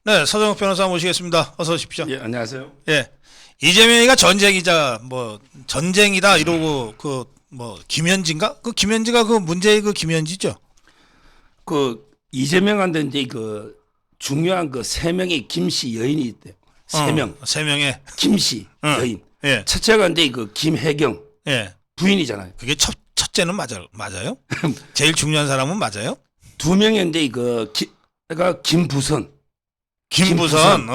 네, 서정욱 변호사 모시겠습니다. 어서 오십시오. 예, 안녕하세요. 예, 이재명이가 전쟁이자 뭐 전쟁이다 이러고 그 뭐 김현지인가? 그 김현지가 그 문제의 그 김현지죠. 그 이재명한테 이제 그 중요한 그 세 명의 김씨 여인이 있대요. 세 명. 세 명의 김씨 여인. 예, 첫째가 이제 그 김혜경 예. 부인이잖아요. 그게 첫째는 맞아요? 제일 중요한 사람은 맞아요? 두 명인데 그가 김부선. 김부선.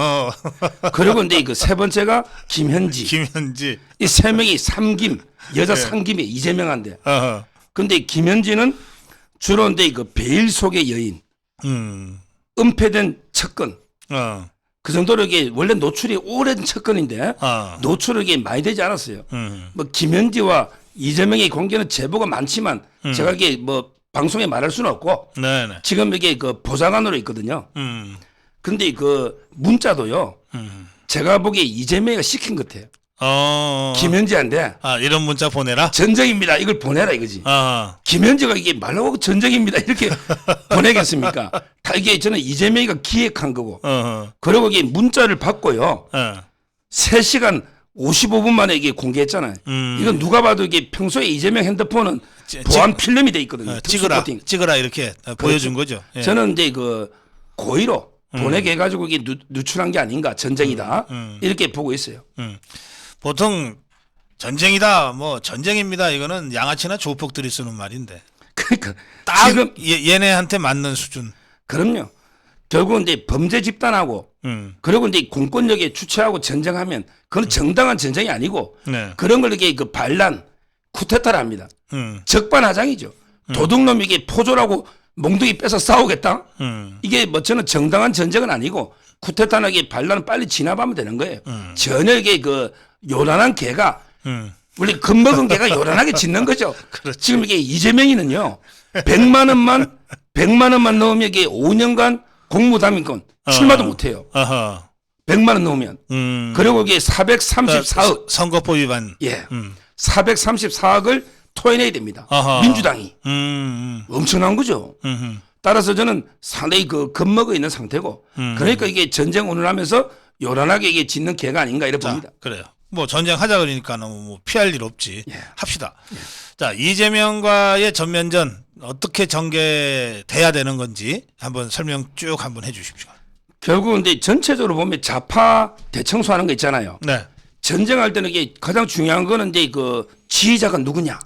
그리고 이제 그 세 번째가 김현지. 김현지. 이 세 명이 삼김 여자 예. 삼김이 이재명한테. 어허. 근데 김현지는 주로 이제 그 베일 속의 여인. 은폐된 척근. 그 정도로 이게 원래 노출이 오랜 척근인데 노출이 이게 많이 되지 않았어요. 뭐 김현지와 이재명의 관계는 제보가 많지만 제가 이게 뭐 방송에 말할 수는 없고 네네. 지금 이게 그 보좌관으로 있거든요. 근데 그 문자도요. 제가 보기에 이재명이가 시킨 것 같아요. 김현지한테 이런 문자 보내라. 전쟁입니다. 이걸 보내라 이거지. 김현지가 이게 말로 전쟁입니다. 이렇게 보내겠습니까? 다 이게 저는 이재명이가 기획한 거고. 그리고 이게 문자를 받고요. 3시간 55분 만에 이게 공개했잖아요. 이건 누가 봐도 이게 평소에 이재명 핸드폰은 보안 필름이 돼 있거든요. 찍으라 이렇게 보여준 거죠. 예. 저는 이제 그 고의로 보내게 해가지고 이게 누출한 게 아닌가 전쟁이다 이렇게 보고 있어요. 보통 전쟁이다 뭐 전쟁입니다 이거는 양아치나 조폭들이 쓰는 말인데 그러니까 딱 지금 얘네한테 맞는 수준. 그럼요. 결국은 이제 범죄 집단하고 그리고 이제 공권력에 주체하고 전쟁하면 그건 정당한 전쟁이 아니고 네. 그런 걸 이게 그 반란 쿠데타를 합니다. 적반하장이죠. 도둑놈이 이게 포졸하고 몽둥이 빼서 싸우겠다. 이게 뭐 저는 정당한 전쟁은 아니고 쿠데타나 이게 반란은 빨리 진압하면 되는 거예요. 전혀 이게 그 요란한 개가 원래 겁먹은 개가 요란하게 짖는 거죠. 지금 이게 이재명이는요 100만 원만 넣으면 이게 5년간 공무담임권 출마도 못해요. 100만 원 넣으면 그리고 이게 434억 선거법 위반. 예, 434억을 토해내야 됩니다. 민주당이 엄청난 거죠. 따라서 저는 상당히 그 겁먹어 있는 상태고 그러니까 이게 전쟁 운운하면서 요란하게 이게 짖는 개가 아닌가 이렇게 봅니다. 그래요. 뭐 전쟁하자 그러니까 너무 뭐 피할 일 없지. 예. 합시다. 자, 이재명과의 전면전 어떻게 전개돼야 되는 건지 한번 설명 쭉 한번 해주십시오. 결국은 이제 전체적으로 보면 좌파 대청소하는 거 있잖아요. 네. 전쟁할 때는 이게 가장 중요한 거는 이제 그 지휘자가 누구냐.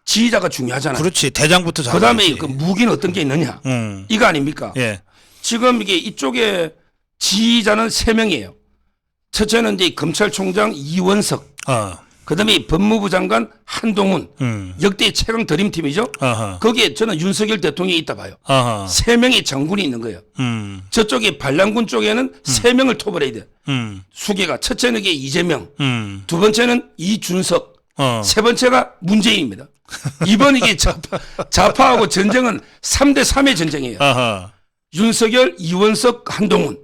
지휘자가 중요하잖아요. 그렇지. 대장부터 잡아야지. 그다음에 그 무기는 어떤 게 있느냐. 이거 아닙니까? 예. 지금 이게 이쪽에 지휘자는 3명이에요. 첫째는 이제 검찰총장 이원석. 그다음에 법무부 장관 한동훈. 역대 최강 드림팀이죠. 거기에 저는 윤석열 대통령이 있다 봐요. 3명의 장군이 있는 거예요. 저쪽에 반란군 쪽에는 3명을 토벌해야 돼. 수계가 첫째는 이게 이재명. 두 번째는 이준석. 세 번째가 문재인입니다. 이번 이게 좌파하고 전쟁은 3대 3의 전쟁이에요. 윤석열, 이원석, 한동훈.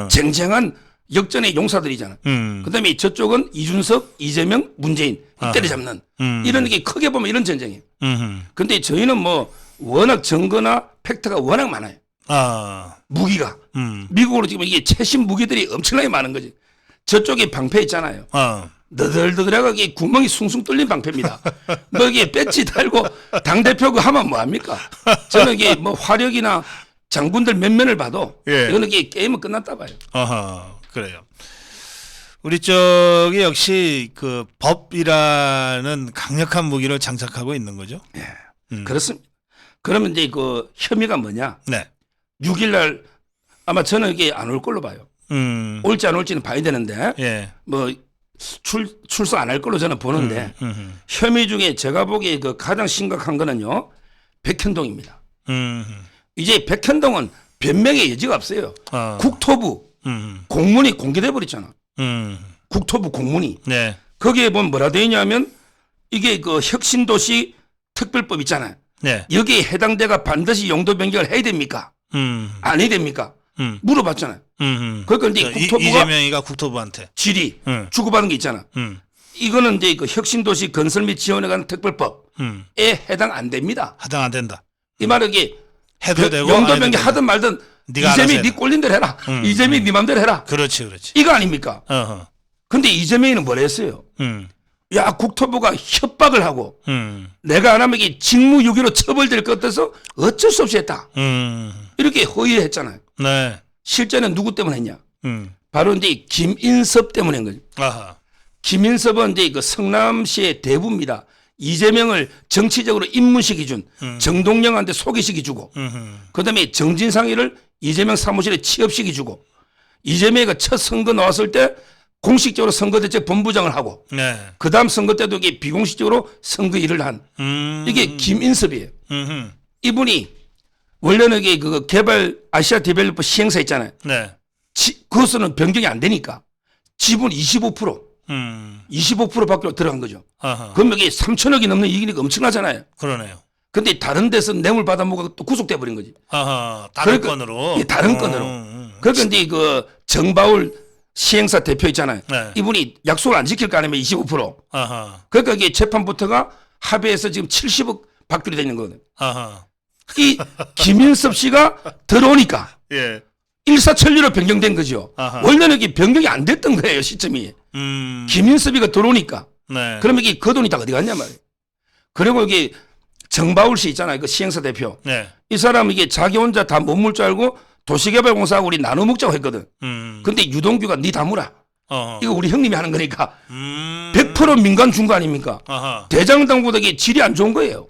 쟁쟁한 역전의 용사들이잖아. 그다음에 저쪽은 이준석, 이재명, 문재인 때려잡는 이런 게 크게 보면 이런 전쟁이에요. 근데 저희는 뭐 워낙 증거나 팩트가 워낙 많아요. 무기가 미국으로 지금 이게 최신 무기들이 엄청나게 많은 거지. 저쪽에 방패 있잖아요. 너덜너덜하고 이게 구멍이 숭숭 뚫린 방패입니다. 뭐 이게 배지 달고 당 대표고 하면 뭐 합니까? 저는 이게 뭐 화력이나 장군들 면면을 봐도 이거는 이게 게임은 끝났다 봐요. 그래요. 우리 쪽이 역시 그 법이라는 강력한 무기를 장착하고 있는 거죠. 예. 그렇습니다. 그러면 이제 그 혐의가 뭐냐? 네. 6일날 아마 저는 이게 안 올 걸로 봐요. 올지 안 올지는 봐야 되는데 예. 뭐 출석 안 할 걸로 저는 보는데 혐의 중에 제가 보기에 그 가장 심각한 거는요 백현동입니다. 이제 백현동은 변명의 여지가 없어요. 국토부 공문이 공개돼 버렸잖아. 국토부 공문이. 네. 거기에 보면 뭐라 되어 있냐면 이게 그 혁신도시 특별법 있잖아요. 네. 여기에 해당대가 반드시 용도 변경을 해야 됩니까? 안 해야 됩니까? 물어봤잖아요. 그러니까 이제 국토부가 이재명이가 국토부한테 질의 주고받은 게 있잖아. 이거는 이제 그 혁신도시 건설 및 지원에 관한 특별법에 해당 안 됩니다. 해당 안 된다. 이 말은 이게 해도 되고 용도 변경 하든 말든 네가 알아서 이재명이 해라. 네 꼴린 대로 해라. 이재명이 네 맘대로 해라. 그렇지. 이거 아닙니까? 어허. 근데 이재명이는 뭐라 했어요? 야, 국토부가 협박을 하고 내가 안 하면 이게 직무유기로 처벌될 것 같아서 어쩔 수 없이 했다. 이렇게 허위를 했잖아요. 네. 실제는 누구 때문에 했냐? 바로 이제 김인섭 때문에 한 거죠. 아하. 김인섭은 이제 그 성남시의 대부입니다. 이재명을 정치적으로 입문시켜준 정동영한테 소개시켜주고 그다음에 정진상이를 이재명 사무실에 취업시켜주고 이재명이가 첫 선거 나왔을 때 공식적으로 선거대책 본부장을 하고 네. 그다음 선거 때도 이게 비공식적으로 선거 일을 한 이게 김인섭이에요. 이분이 원래는 이게 그 개발 아시아 디벨로퍼 시행사 있잖아요. 네. 그것은 변경이 안 되니까 지분 25% 25%밖에 들어간 거죠. 아하. 그럼 여기 3천억이 넘는 이익이니까 엄청나잖아요. 그러네요. 근데 다른 데서 뇌물 받아먹어 또 구속돼 버린 거지. 아하. 다른 그러니까, 건으로. 예, 다른 건으로. 그러니까 이제 그 정바울 시행사 대표 있잖아요. 네. 이분이 약속을 안 지킬 거 아니면 25%. 아하. 그러니까 이게 재판부터가 합의해서 지금 70억 받기로 되는 거거든. 아하. 이 김인섭 씨가 들어오니까 예. 일사천리로 변경된 거죠. 아하. 원래는 이게 변경이 안 됐던 거예요, 시점이. 김인섭이가 들어오니까. 네. 그러면 이게 그 돈이 다 어디 갔냐 말이에요. 그리고 이게 정바울 씨 있잖아요. 그 시행사 대표. 네. 이 사람은 이게 자기 혼자 다 못 물 줄 알고 도시개발공사하고 우리 나눠 먹자고 했거든. 근데 유동규가 니 다 물어. 이거 우리 형님이 하는 거니까 100% 민간 준 거 아닙니까? 아하. 대장당보다 이게 질이 안 좋은 거예요.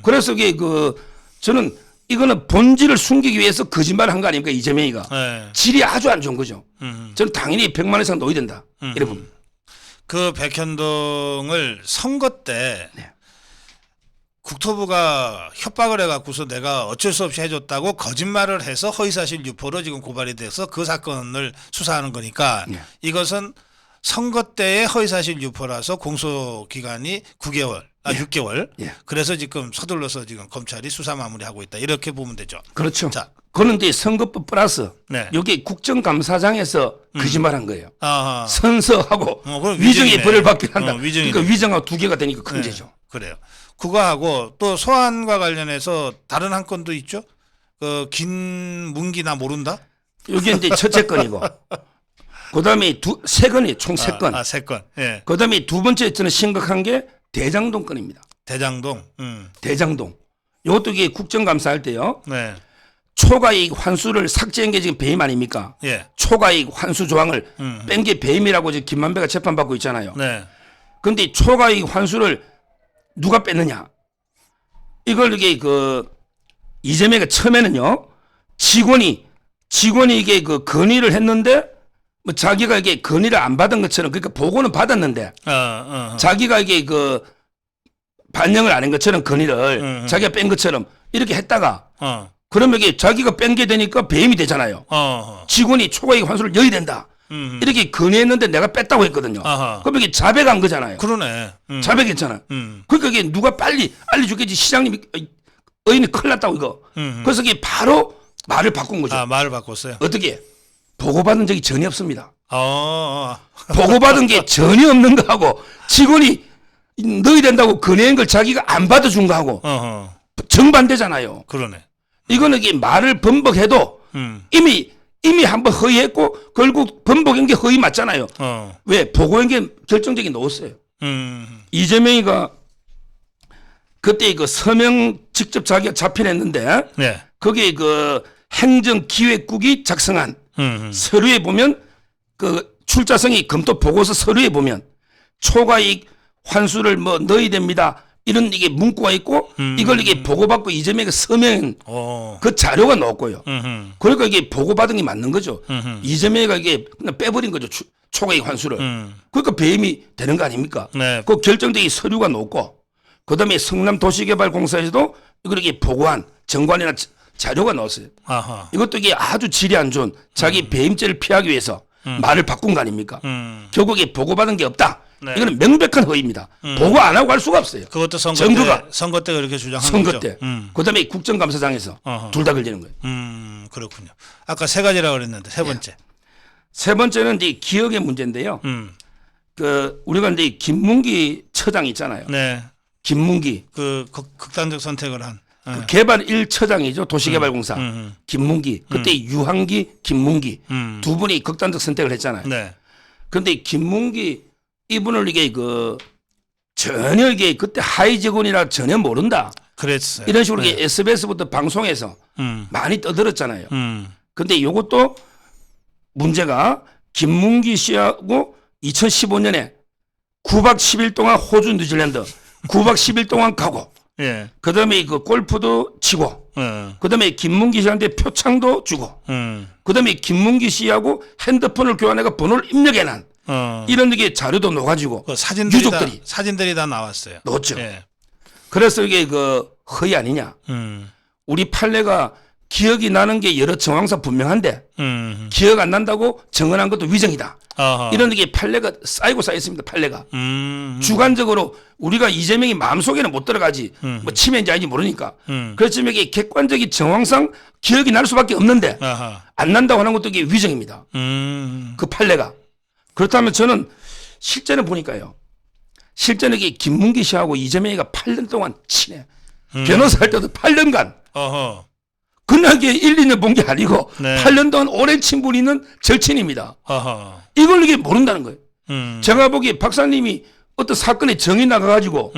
그래서 이게 그 저는 이거는 본질을 숨기기 위해서 거짓말을 한 거 아닙니까? 이재명이가. 네. 질이 아주 안 좋은 거죠. 저는 당연히 100만 원 이상 넣어야 된다. 이래 봅니다. 그 백현동을 선거 때 네. 국토부가 협박을 해갖고서 내가 어쩔 수 없이 해줬다고 거짓말을 해서 허위사실 유포로 지금 고발이 돼서 그 사건을 수사하는 거니까 네. 이것은 선거 때의 허위사실 유포라서 공소기간이 9개월, 예. 6개월. 예. 그래서 지금 서둘러서 지금 검찰이 수사 마무리하고 있다. 이렇게 보면 되죠. 그렇죠. 자. 그런데 선거법 플러스 네. 여기 국정감사장에서 거짓말한 거예요. 아하. 선서하고 그럼 위정의 위증이네. 벌을 받게 한다. 위증이네. 그러니까 위정하고 두 개가 되니까 큰 네. 죄죠. 그래요. 그거하고 또 소환과 관련해서 다른 한 건도 있죠. 그 긴 문기나 모른다. 이게 이제 첫째 건이고, 그다음에 세 건이 총 세 건. 세 건. 예. 그다음에 두 번째 저는 심각한 게 대장동 건입니다. 대장동. 대장동. 이것도 이게 국정감사할 때요. 네. 초과이익 환수를 삭제한 게 지금 배임 아닙니까? 예. 초과이익 환수 조항을 뺀 게 배임이라고 지금 김만배가 재판받고 있잖아요. 네. 그런데 초과이익 환수를 누가 뺐느냐? 이걸 이게 그 이재명이 처음에는요 직원이 이게 그 건의를 했는데 뭐 자기가 이게 건의를 안 받은 것처럼 그러니까 보고는 받았는데 자기가 이게 그 반영을 안 한 것처럼 건의를 자기가 뺀 것처럼 이렇게 했다가 그러면 이게 자기가 뺀 게 되니까 배임이 되잖아요. 직원이 초과이익 환수를 넣어야 된다. 이렇게 건의했는데 내가 뺐다고 했거든요. 아하. 그럼 이게 자백한 거잖아요. 그러네. 자백했잖아요. 그러니까 이게 누가 빨리 알려주겠지. 시장님이 의인이 큰일 났다고 이거. 그래서 이게 바로 말을 바꾼 거죠. 아, 말을 바꿨어요. 어떻게? 보고받은 적이 전혀 없습니다. 어. 보고받은 게 전혀 없는 거하고 직원이 넣어야 된다고 건의한 걸 자기가 안 받아준 거하고 어허. 정반대잖아요. 그러네. 이거는 이게 말을 번복해도 이미 한번 허위했고 결국 번복한 게 허위 맞잖아요. 왜? 보고한 게 결정적인 넣었어요. 이재명이가 그때 그 서명 직접 자기가 잡혀냈는데 네. 거기에 그 행정기획국이 작성한 서류에 보면 그 출자성이 검토 보고서 서류에 보면 초과이익 환수를 뭐 넣어야 됩니다. 이런 이게 문구가 있고 이걸 이게 보고받고 이재명이 서명 그 자료가 나왔고요. 그러니까 이게 보고받은 게 맞는 거죠. 이재명이가 이게 그냥 빼버린 거죠. 초과이익 환수를. 그러니까 배임이 되는 거 아닙니까? 네. 그 결정적인 서류가 나왔고 그다음에 성남도시개발공사에서도 이걸 이렇게 보고한 정관이나 자료가 나왔어요. 아하. 이것도 이게 아주 질이 안 좋은 자기 배임죄를 피하기 위해서 말을 바꾼 거 아닙니까? 결국에 보고받은 게 없다. 네. 이거는 명백한 허위입니다. 보고 안 하고 할 수가 없어요. 그것도 선거 때 그렇게 주장한 선거 거죠. 때. 그다음에 국정감사장에서 둘 다 걸리는 거예요. 그렇군요. 아까 세 가지라고 그랬는데 세 번째. 세 번째는 이제 기억의 문제인데요. 그 우리가 이제 김문기 처장 있잖아요. 네. 김문기. 그 극단적 선택을 한. 그 개발 1처장이죠. 도시개발공사. 김문기. 그때 유한기, 김문기. 두 분이 극단적 선택을 했잖아요. 네. 그런데 김문기 이분을 이게 그 전혀 이게 그때 하위 직원이라 전혀 모른다. 그랬어요. 이런 식으로 이게 SBS부터 방송에서 많이 떠들었잖아요. 근데 이것도 문제가 김문기 씨하고 2015년에 9박 10일 동안 호주, 뉴질랜드 9박 10일 동안 가고 예. 그다음에 그 골프도 치고 그다음에 김문기 씨한테 표창도 주고 그다음에 김문기 씨하고 핸드폰을 교환해가 번호를 입력해난 이런 게 자료도 넣어가지고 그 유족들이 사진들이 다 나왔어요. 넣었죠. 예. 그래서 이게 그 허위 아니냐. 우리 판례가 기억이 나는 게 여러 정황상 분명한데 기억 안 난다고 정언한 것도 위정이다. 어허. 이런 게 판례가 쌓이고 쌓였습니다. 판례가. 주관적으로 우리가 이재명이 마음속에는 못 들어가지 뭐 치매인지 아닌지 모르니까. 그렇지만 이게 객관적인 정황상 기억이 날 수밖에 없는데 어허. 안 난다고 하는 것도 이게 위정입니다. 그 판례가. 그렇다면 저는 실제는 보니까요. 실제는 이게 김문기 씨하고 이재명이가 8년 동안 친해. 변호사 할 때도 8년간. 어허. 그냥 이게 1, 2년 본 게 아니고 네. 8년 동안 오랜 친분이 있는 절친입니다. 어허. 이걸 이게 모른다는 거예요. 제가 보기에 박사님이 어떤 사건에 정이 나가가지고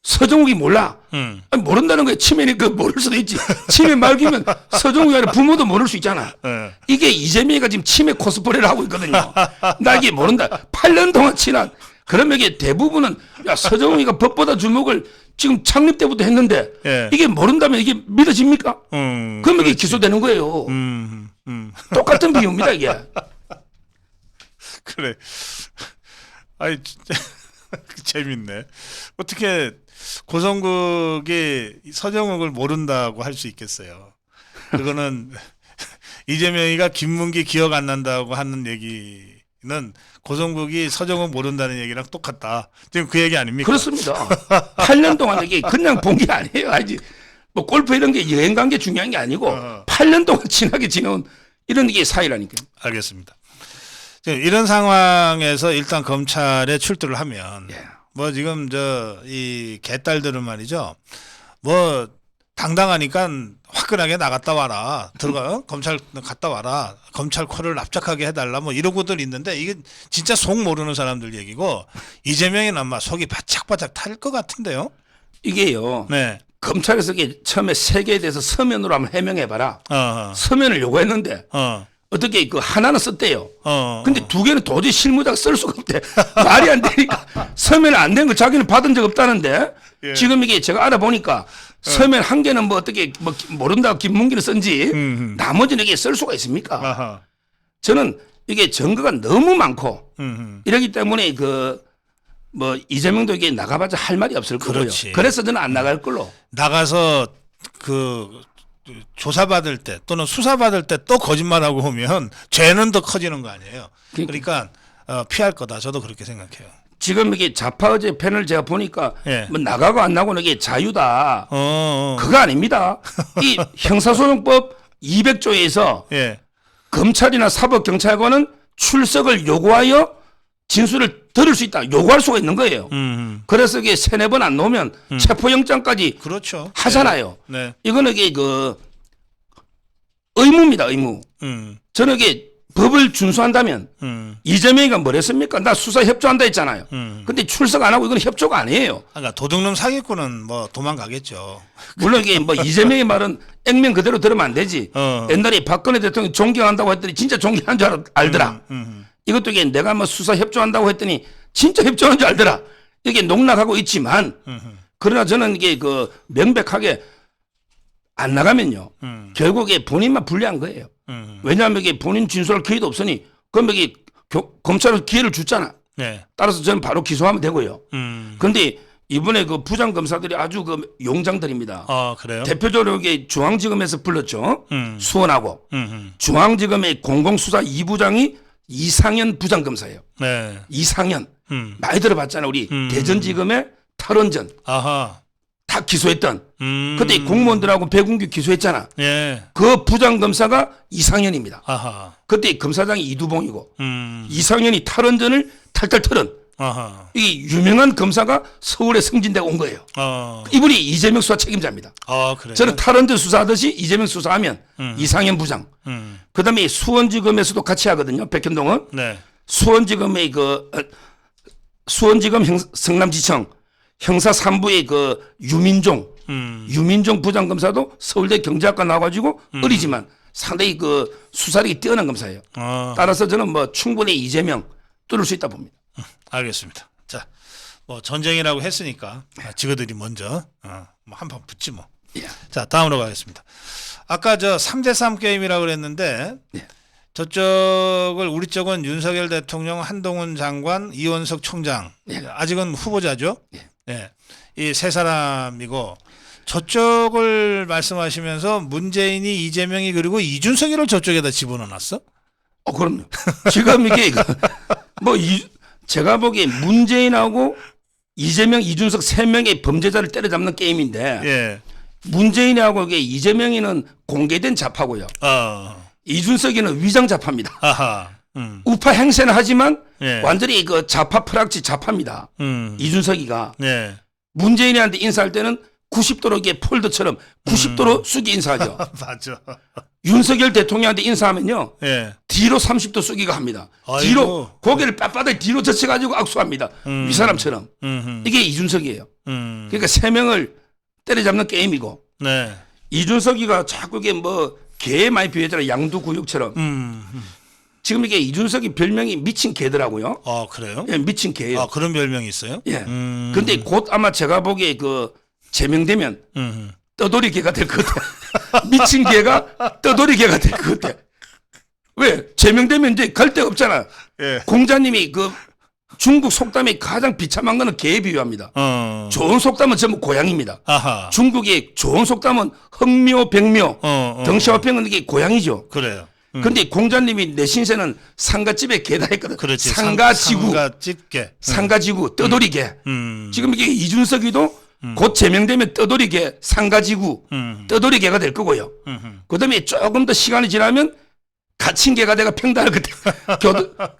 서정욱이 몰라. 아니, 모른다는 거예요. 치매니까 모를 수도 있지. 치매 말기면 서정욱이 아니라 부모도 모를 수 있잖아. 네. 이게 이재명이가 지금 치매 코스프레를 하고 있거든요. 나 이게 모른다. 8년 동안 친한. 그러면 이게 대부분은 야 서정욱이가 법보다 주목을 지금 창립 때부터 했는데 예. 이게 모른다면 이게 믿어집니까? 그러면 이게 기소되는 거예요. 똑같은 비유입니다 이게. 그래. 아이 진짜 재밌네. 어떻게 고성국이 서정욱을 모른다고 할 수 있겠어요. 그거는 이재명이가 김문기 기억 안 난다고 하는 얘기는 고성국이 서정욱 모른다는 얘기랑 똑같다. 지금 그 얘기 아닙니까? 그렇습니다. 8년 동안 이게 그냥 본 게 아니에요. 아직 뭐 골프 이런 게 여행 간 게 중요한 게 아니고 8년 동안 친하게 지내온 이런 게 사이라니까요. 알겠습니다. 이런 상황에서 일단 검찰에 출두를 하면 예. 뭐 지금 이 개딸들은 말이죠. 뭐 당당하니까 화끈하게 나갔다 와라. 들어가 검찰 갔다 와라. 검찰 코를 납작하게 해달라. 뭐 이러고들 있는데 이게 진짜 속 모르는 사람들 얘기고 이재명이는 아마 속이 바짝바짝 탈 것 같은데요. 이게요. 네. 검찰에서 이게 처음에 세계에 대해서 서면으로 한번 해명해봐라. 서면을 요구했는데 어떻게 그 하나는 썼대요. 근데 두 개는 도저히 실무자가 쓸 수가 없대. 말이 안 되니까 서면 안 된 거 자기는 받은 적 없다는데 예. 지금 이게 제가 알아보니까 서면 한 개는 뭐 어떻게 뭐 모른다고 김문기를 쓴지 나머지는 이게 쓸 수가 있습니까? 아하. 저는 이게 증거가 너무 많고 이러기 때문에 그 뭐 이재명도 이게 나가봤자 할 말이 없을 거고요. 그렇지. 그래서 저는 안 나갈 걸로. 나가서 그 조사받을 때 또는 수사받을 때 또 거짓말하고 오면 죄는 더 커지는 거 아니에요. 그러니까 피할 거다. 저도 그렇게 생각해요. 지금 이게 좌파의제 패널 제가 보니까 예. 뭐 나가고 안 나고는 이게 자유다. 어. 그거 아닙니다. 이 형사소송법 200조에서 예. 검찰이나 사법경찰관은 출석을 요구하여 진술을 들을 수 있다. 요구할 수가 있는 거예요. 그래서 이게 세네 번 안 나오면 체포영장까지 그렇죠. 하잖아요. 네. 이거는 이게 그 의무입니다. 의무. 저는 이게 법을 준수한다면 이재명이가 뭐랬습니까? 나 수사 협조한다 했잖아요. 근데 출석 안 하고 이건 협조가 아니에요. 그러니까 도둑놈 사기꾼은 뭐 도망가겠죠. 물론 이게 뭐 이재명의 말은 액면 그대로 들으면 안 되지. 어. 옛날에 박근혜 대통령 존경한다고 했더니 진짜 존경한 줄 알더라. 이것도 이게 내가 뭐 수사 협조한다고 했더니 진짜 협조한 줄 알더라. 이게 농락하고 있지만 그러나 저는 이게 그 명백하게 안 나가면요. 결국에 본인만 불리한 거예요. 왜냐하면 이게 본인 진술할 기회도 없으니 그럼 이게 검찰은 기회를 줬잖아. 네. 따라서 저는 바로 기소하면 되고요. 그런데 이번에 그 부장 검사들이 아주 그 용장들입니다. 아, 그래요? 대표적으로 이게 중앙지검에서 불렀죠. 수원하고 중앙지검의 공공수사 2부장이 이상현 부장검사예요. 네. 이상현 많이 들어봤잖아요. 우리 대전지검의 탈원전 아하. 다 기소했던 그때 공무원들하고 백운규 기소했잖아. 예. 그 부장검사가 이상현입니다. 아하. 그때 검사장이 이두봉이고 이상현이 탈원전을 탈탈 털은 아하. 이 유명한 검사가 서울에 승진되고 온 거예요. 이분이 이재명 수사 책임자입니다. 그래요? 저는 탈원전 수사하듯이 이재명 수사하면 이상현 부장. 그다음에 수원지검에서도 같이 하거든요. 백현동은. 네. 수원지검의 수원지검 성남지청 형사 3부의 유민종 부장검사도 서울대 경제학과 나와가지고 어리지만 상당히 수사력이 뛰어난 검사예요. 따라서 저는 뭐 충분히 이재명 뚫을 수 있다 봅니다. 알겠습니다. 자, 뭐 전쟁이라고 했으니까 지그들이 먼저 뭐 한판 붙지 뭐. 예. 자, 다음으로 가겠습니다. 아까 저 3대3 게임이라고 그랬는데 예. 저쪽을 우리 쪽은 윤석열 대통령, 한동훈 장관, 이원석 총장. 예. 아직은 후보자죠. 예. 네. 이 세 사람이고 저쪽을 말씀하시면서 문재인이, 이재명이 그리고 이준석이를 저쪽에다 집어넣어놨어? 그럼요. 지금 이게 제가 보기에 문재인하고 이재명, 이준석 세 명의 범죄자를 때려잡는 게임인데 예. 문재인하고 이게 이재명이는 공개된 자파고요. 이준석이는 위장 자파입니다. 아하. 우파 행세는 하지만 예. 완전히 좌파 프락치 자파입니다. 이준석이가 네. 문재인한테 인사할 때는 90도로 이게 폴더처럼 90도로 숙이 인사하죠. 맞아. 윤석열 대통령한테 인사하면요. 예. 뒤로 30도 숙이가 합니다. 아이고. 뒤로 고개를 빳빳하게 뒤로 젖혀가지고 악수합니다. 이 사람처럼. 이게 이준석이에요. 그러니까 세 명을 때려잡는 게임이고 네. 이준석이가 자꾸 이게 개 많이 비유했잖아요. 양두구육처럼. 지금 이게 이준석이 별명이 미친 개더라고요. 그래요? 예, 미친 개예요. 그런 별명이 있어요? 예. 근데 곧 아마 제가 보기에 제명되면 떠돌이 개가 될 것 같아. 미친 개가 떠돌이 개가 될 것 같아. 왜? 제명되면 이제 갈 데가 없잖아. 예. 공자님이 중국 속담에 가장 비참한 거는 개에 비유합니다. 좋은 속담은 전부 고양입니다. 아하. 중국의 좋은 속담은 흑묘, 백묘, 덩샤오평은 이게 고양이죠. 그래요. 근데 공자님이 내 신세는 상가집에 개다 했거든. 그렇지. 상가지구. 상가집개. 상가지구, 떠돌이 개. 지금 이게 이준석이도 곧 제명되면 떠돌이 개, 상가지구, 떠돌이 개가 될 거고요. 그다음에 조금 더 시간이 지나면 갇힌 개가 내가 평단을 그때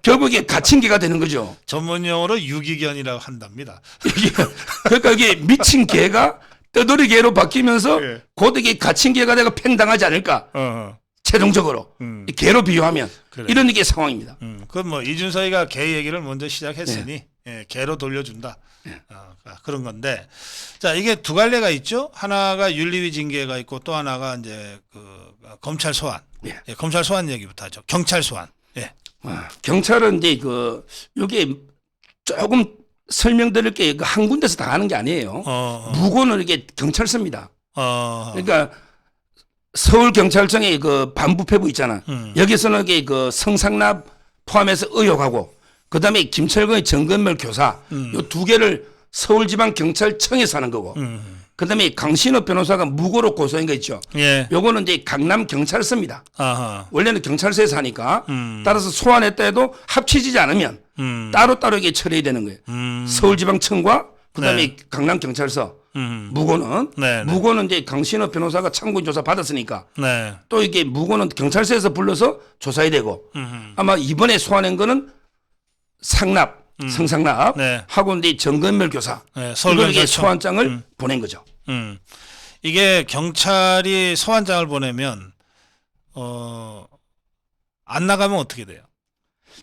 결국에 갇힌 개가 되는 거죠. 전문 용어로 유기견이라고 한답니다. 그러니까 이게 미친 개가 떠돌이 개로 바뀌면서 예. 곧 이게 갇힌 개가 내가 팽당하지 않을까. 최종적으로 개로 비유하면 그래. 이런 게 상황입니다. 그건 뭐 이준석이가 개 얘기를 먼저 시작했으니 개로 돌려준다. 그런 건데, 자, 이게 두 갈래가 있죠. 하나가 윤리위 징계가 있고 또 하나가 이제 검찰 소환. 예. 검찰 소환 얘기부터 하죠. 경찰 소환. 예. 경찰은 이제 요게 조금 설명드릴 게 한 군데서 다 하는 게 아니에요. 무고는 이게 경찰서입니다. 그러니까 서울경찰청의 반부패부 있잖아. 여기서는 이게 성상납 포함해서 의혹하고 그다음에 김철근의 정건멸 교사 요 두 개를 서울지방경찰청에서 하는 거고 그다음에 강신업 변호사가 무고로 고소한 거 있죠. 예. 요거는 이제 강남경찰서입니다. 아하. 원래는 경찰서에서 하니까 따라서 소환했다 해도 합치지 않으면 따로따로 이게 처리해야 되는 거예요. 서울지방청과 그다음에 강남경찰서 무고는 네, 네. 무고는 이제 강신업 변호사가 참고인 조사 받았으니까 네. 또 이게 무고는 경찰서에서 불러서 조사해야 되고 아마 이번에 소환한 거는 상납 성상납 네. 하고 이제 정건멸 교사 네, 이걸 서울경찰청. 이게 소환장을 보낸 거죠. 이게 경찰이 소환장을 보내면 안 나가면 어떻게 돼요?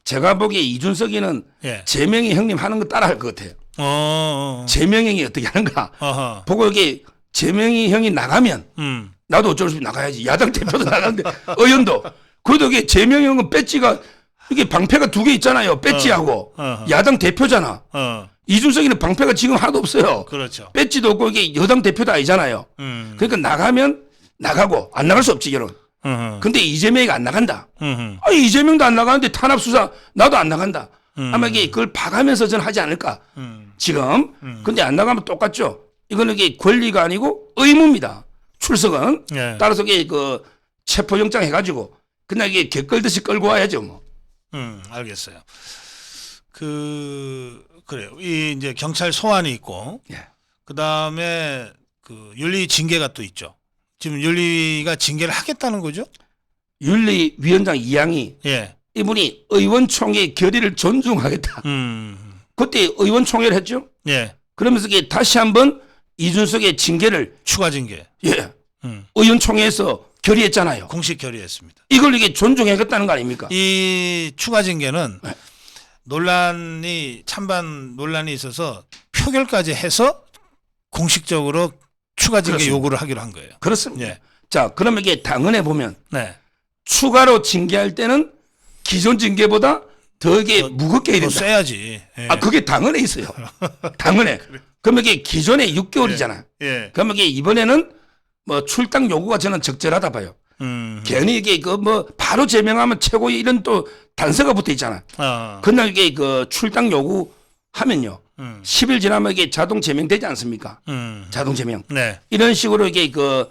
제가 보기에 이준석이는 예. 재명이 형님 하는 거 따라 할 것 같아요. 재명이 어떻게 하는가 어허. 보고 이게 재명이 형이 나가면 나도 어쩔 수 없이 나가야지. 야당 대표도 나가는데 의원도 그래도 이게 재명이 형은 배지가 이게 방패가 두 개 있잖아요. 배지하고 야당 대표잖아. 이준석이는 방패가 지금 하나도 없어요. 그렇죠. 배지도 없고 이게 여당 대표도 아니잖아요. 그러니까 나가면 나가고 안 나갈 수 없지 이런. 근데 이재명이 안 나간다. 이재명도 안 나가는데 탄압 수사 나도 안 나간다. 아마 이게 그걸 봐가면서 저는 하지 않을까. 지금. 근데 안 나가면 똑같죠. 이거는 이게 권리가 아니고 의무입니다. 출석은. 예. 따라서 이게 체포영장 해가지고 그냥 이게 개 끌듯이 끌고 와야죠 뭐. 알겠어요. 그래요. 이 이제 경찰 소환이 있고, 예. 그 다음에 윤리 징계가 또 있죠. 지금 윤리가 징계를 하겠다는 거죠? 윤리위원장 이양이 예. 이분이 의원총회의 결의를 존중하겠다. 그때 의원총회를 했죠. 예. 그러면서 이게 다시 한번 이준석의 징계를 추가 징계. 예. 의원총회에서 결의했잖아요. 공식 결의했습니다. 이걸 이게 존중해야겠다는 거 아닙니까? 이 추가 징계는 네. 찬반 논란이 있어서 표결까지 해서 공식적으로 추가 징계 그렇습니다. 요구를 하기로 한 거예요. 그렇습니다. 예. 자, 그러면 이게 당헌에 보면 네. 추가로 징계할 때는 기존 징계보다 더 이게 무겁게 해야 더 된다. 세야지. 예. 아, 그게 당헌에 있어요. 당헌에. 그러면 이게 기존에 6개월이잖아. 예. 그러면 이게 이번에는 뭐 출당 요구가 저는 적절하다 봐요. 괜히 이게 그 뭐 바로 제명하면 최고의 이런 또 단서가 붙어 있잖아. 그날 이게 그 출당 요구 하면요. 10일 지나면 이게 자동 제명되지 않습니까? 자동 제명. 네. 이런 식으로 이게 그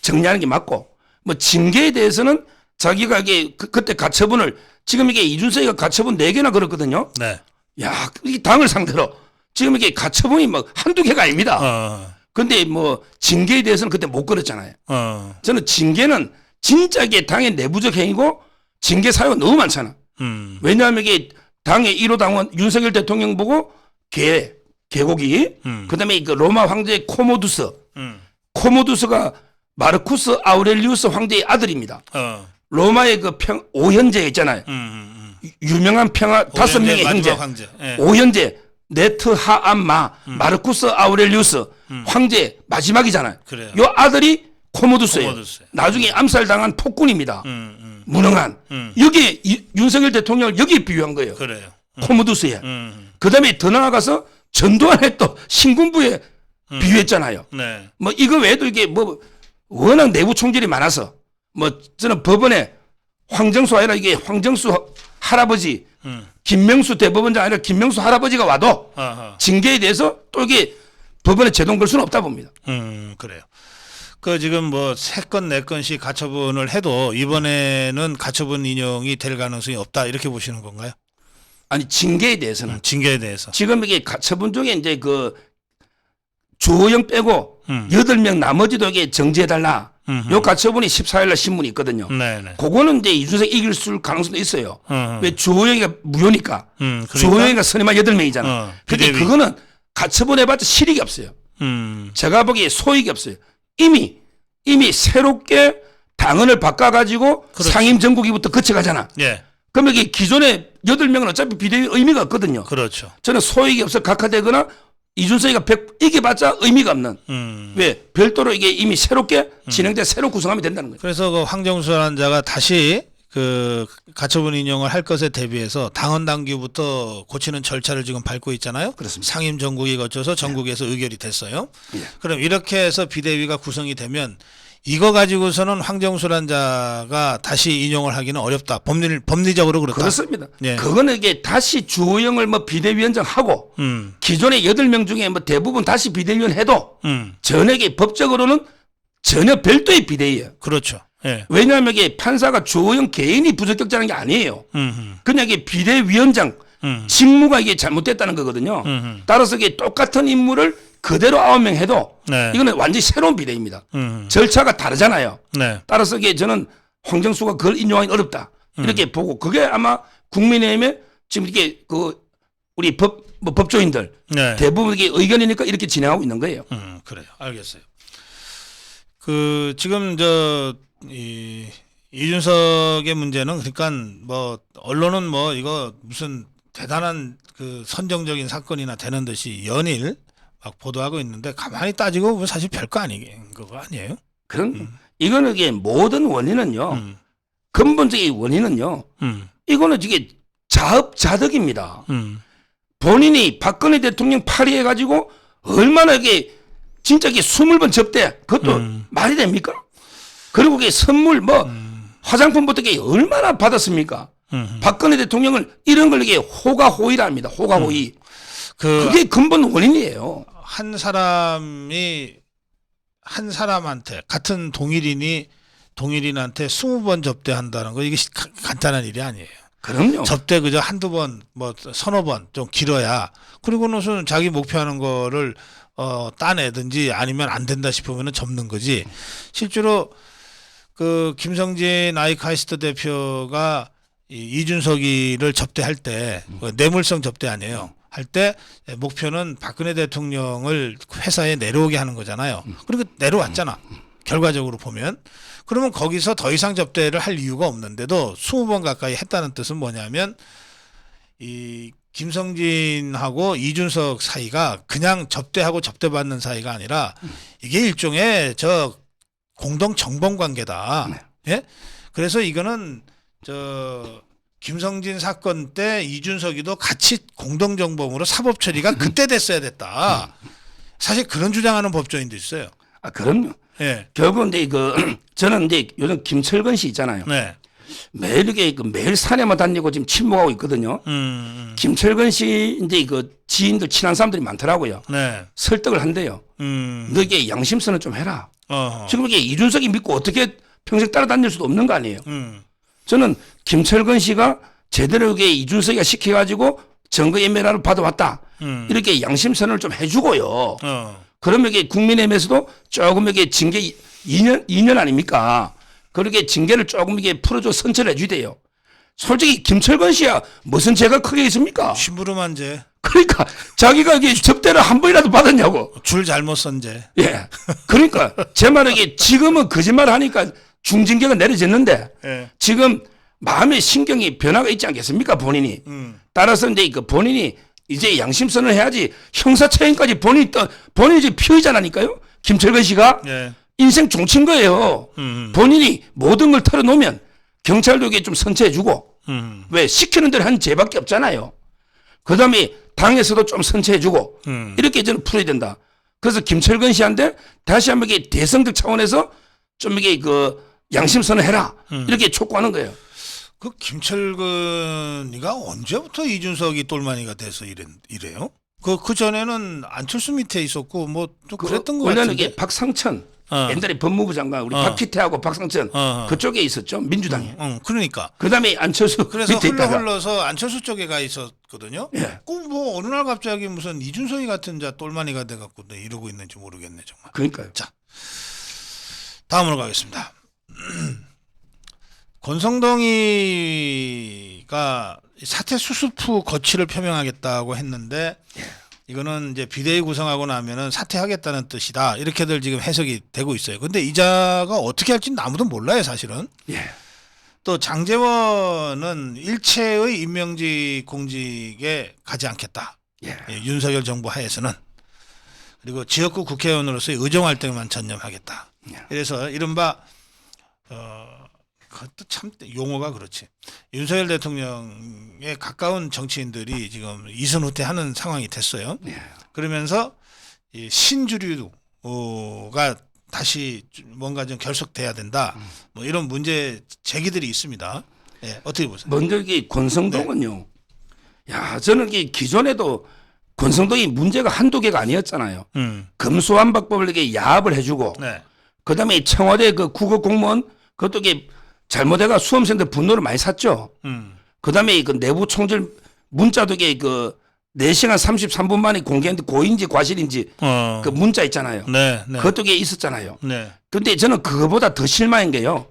정리하는 게 맞고 뭐 징계에 대해서는 자기가 이게 그때 가처분을 지금 이게 이준석이가 가처분 4개나 걸었거든요. 네. 야, 이 당을 상대로 지금 이게 가처분이 뭐 한두 개가 아닙니다. 근데 뭐 징계에 대해서는 그때 못 걸었잖아요. 저는 징계는 진짜 이게 당의 내부적 행위고 징계 사유가 너무 많잖아. 왜냐하면 이게 당의 1호 당원 윤석열 대통령 보고 개고기 그다음에 그 로마 황제 코모두스가 마르쿠스 아우렐리우스 황제의 아들입니다. 로마의 그 오현제 있잖아요. 유명한 평화 5명의 형제. 예. 오현제 네트하암마 마르쿠스 아우렐리우스 황제 마지막이잖아요. 그래요. 요 아들이 코모두스예요. 코모두스. 나중에 암살당한 폭군입니다. 무능한. 여기에 윤석열 대통령을 여기에 비유한 거예요. 그래요. 코모두스에. 그다음에 더 나아가서 전두환의 또 신군부에 비유했잖아요. 네. 뭐 이거 외에도 이게 뭐 워낙 내부 총질이 많아서 뭐 저는 법원에 황정수 아니라 이게 황정수 할아버지 김명수 대법원장 아니라 김명수 할아버지가 와도 징계에 대해서 또 이게 법원에 제동 걸 수는 없다 봅니다. 그래요. 그 지금 뭐 3건 4건씩 가처분을 해도 이번에는 가처분 인용이 될 가능성이 없다 이렇게 보시는 건가요? 아니 징계에 대해서는 징계에 대해서. 지금 이게 가처분 중에 이제 그 주호영 빼고 8명 나머지도 이게 정지해달라. 요 가처분이 14일 날 신문이 있거든요. 네네. 그거는 이제 이준석 이길 수 가능성도 있어요. 왜 주호영이가 무효니까. 그러니까? 주호영이가 선임한 8명이잖아. 근데 비대위. 그거는 가처분 해봤자 실익이 없어요. 제가 보기에 소익이 없어요. 이미 새롭게 당헌을 바꿔가지고 그렇죠. 상임 전국위부터 거쳐가잖아. 예. 그러면 이게 기존에 8명은 어차피 비대위 의미가 없거든요. 그렇죠. 저는 소익이 없어 각하되거나 이준석이가 이겨봤자 의미가 없는. 왜? 별도로 이게 이미 새롭게 진행돼 새로 구성하면 된다는 거예요. 그래서 그 황정수 환자가 다시 그 가처분 인용을 할 것에 대비해서 당헌 당규부터 고치는 절차를 지금 밟고 있잖아요. 그렇습니다. 상임 전국이 거쳐서 전국에서 의결이 됐어요. 예. 그럼 이렇게 해서 비대위가 구성이 되면 이거 가지고서는 황정수 환자가 다시 인용을 하기는 어렵다. 법리적으로 그렇다. 그렇습니다. 예. 그거는 이게 다시 주호영을 뭐 비대위원장 하고 기존의 8명 중에 뭐 대부분 다시 비대위원 해도 전액이 법적으로는 전혀 별도의 비대위예요. 그렇죠. 예. 왜냐하면 이게 판사가 주호영 개인이 부적격자라는 게 아니에요. 그냥 이게 비대위원장 직무가 이게 잘못됐다는 거거든요. 따라서 이게 똑같은 임무를 그대로 9명 해도 네. 이거는 완전히 새로운 비대위입니다. 절차가 다르잖아요. 네. 따라서 이게 저는 황정수가 그걸 인용하기 어렵다. 이렇게 보고 그게 아마 국민의힘에 지금 이게 그 우리 법조인들 네. 대부분 이게 의견이니까 이렇게 진행하고 있는 거예요. 그래요. 알겠어요. 그 지금 이준석의 문제는 그러니까 뭐 언론은 뭐 이거 무슨 대단한 그 선정적인 사건이나 되는 듯이 연일 막 보도하고 있는데 가만히 따지고 보면 사실 별거 그거 아니에요? 그런 이거는 이게 모든 원인은요. 근본적인 원인은요. 이거는 이게 자업자득입니다. 본인이 박근혜 대통령 파리해가지고 얼마나 이게 진짜 이게 20번 접대 그것도 말이 됩니까? 그리고 이게 선물 뭐 화장품부터 이게 얼마나 받았습니까? 박근혜 대통령을 이런 걸 이게 호가호의라 합니다. 호가호의. 그게 근본 원인이에요. 한 사람한테 같은 동일인한테 20번 접대한다는 거 이게 간단한 일이 아니에요. 그럼요. 접대 그저 한두 번, 뭐 서너 번 좀 길어야 그리고는 자기 목표하는 거를 따내든지 아니면 안 된다 싶으면 접는 거지. 실제로 그 김성진 아이카이스트 대표가 이준석이를 접대할 때 뇌물성 접대 아니에요. 할 때 목표는 박근혜 대통령을 회사에 내려오게 하는 거잖아요. 그리고 내려왔잖아. 결과적으로 보면. 그러면 거기서 더 이상 접대를 할 이유가 없는데도 20번 가까이 했다는 뜻은 뭐냐면 이 김성진하고 이준석 사이가 그냥 접대하고 접대받는 사이가 아니라 이게 일종의 저 공동 정범 관계다. 예? 그래서 이거는 저 김성진 사건 때 이준석이도 같이 공동 정범으로 사법 처리가 그때 됐어야 됐다. 사실 그런 주장하는 법조인도 있어요. 아, 그럼요. 예. 결국은 이제 저는 이제 요즘 김철근 씨 있잖아요. 네. 매일 이렇게 매일 산에만 다니고 지금 침묵하고 있거든요. 김철근 씨 이제 지인들 친한 사람들이 많더라고요. 네. 설득을 한대요. 너 이게 양심선을 좀 해라. 어허. 지금 이게 이준석이 믿고 어떻게 평생 따라다닐 수도 없는 거 아니에요. 저는 김철근 씨가 제대로 이게 이준석이가 시켜가지고 증거인멸을 받아왔다. 이렇게 양심선을 좀 해주고요. 그러면 이게 국민의힘에서도 조금 이게 징계 2년 아닙니까? 그렇게 징계를 조금 이게 풀어줘 선처를 해주대요. 솔직히 김철근 씨야 무슨 죄가 크게 있습니까? 심부름한 죄. 그러니까 자기가 이게 접대를 한 번이라도 받았냐고. 줄 잘못 선 죄. 예. 그러니까 제 말은 이게 지금은 거짓말을 하니까 중징계가 내려졌는데 예. 지금 마음의 신경이 변화가 있지 않겠습니까 본인이. 따라서 이제 본인이 이제 양심선을 해야지 형사처형까지 본인이 이제 피의자라니까요. 김철근 씨가 예. 인생 종친 거예요. 본인이 모든 걸 털어놓으면 경찰도 이게 좀 선처해주고 왜 시키는 대로 한 죄밖에 없잖아요. 그다음에 당에서도 좀 선처해주고 이렇게 저는 풀어야 된다. 그래서 김철근 씨한테 다시 한번 이게 대성적 차원에서 좀 이게 양심선을 해라 이렇게 촉구하는 거예요. 그 김철근이가 언제부터 이준석이 똘마니가 돼서 이래요? 그 전에는 안철수 밑에 있었고 뭐 또 그랬던 것 원래는 같은데. 이게 박상천 옛날에 법무부 장관 우리 박기태하고 박상천 그쪽에 있었죠 민주당에. 그러니까. 그다음에 안철수 그래서 밑에 있다가 흘러서 안철수 쪽에 가 있었거든요. 예. 뭐 어느 날 갑자기 무슨 이준석이 같은 자 똘마니가 돼갖고 이러고 있는지 모르겠네 정말. 그러니까요. 자, 다음으로 가겠습니다. 권성동이가 사퇴 수습 후 거취를 표명하겠다고 했는데 이거는 이제 비대위 구성하고 나면은 사퇴하겠다는 뜻이다. 이렇게들 지금 해석이 되고 있어요. 근데 이자가 어떻게 할지는 아무도 몰라요, 사실은. 예. 또 장제원은 일체의 임명직 공직에 가지 않겠다. 예. 윤석열 정부 하에서는. 그리고 지역구 국회의원으로서의 의정 활동에만 전념하겠다. 그래서 이른바 그것도 참 용어가 그렇지. 윤석열 대통령에 가까운 정치인들이 지금 이선후퇴하는 상황이 됐어요. 그러면서 이 신주류가 다시 뭔가 좀 결속돼야 된다. 뭐 이런 문제 제기들이 있습니다. 예, 어떻게 보세요? 먼저 이 권성동은요. 야, 저는 이 기존에도 권성동이 문제가 한두 개가 아니었잖아요. 금수환박법을 이렇게 야합을 해주고, 네. 그다음에 청와대 그 국어 공무원 그것도 이게 잘못해가 수험생들 분노를 많이 샀죠. 그다음에 그 내부 총질 문자도 이게 4시간 33분 만에 공개했는데 고인지 과실인지 그 문자 있잖아요. 네, 네. 그것도 이게 있었잖아요. 네. 근데 저는 그거보다 더 실망인 게요.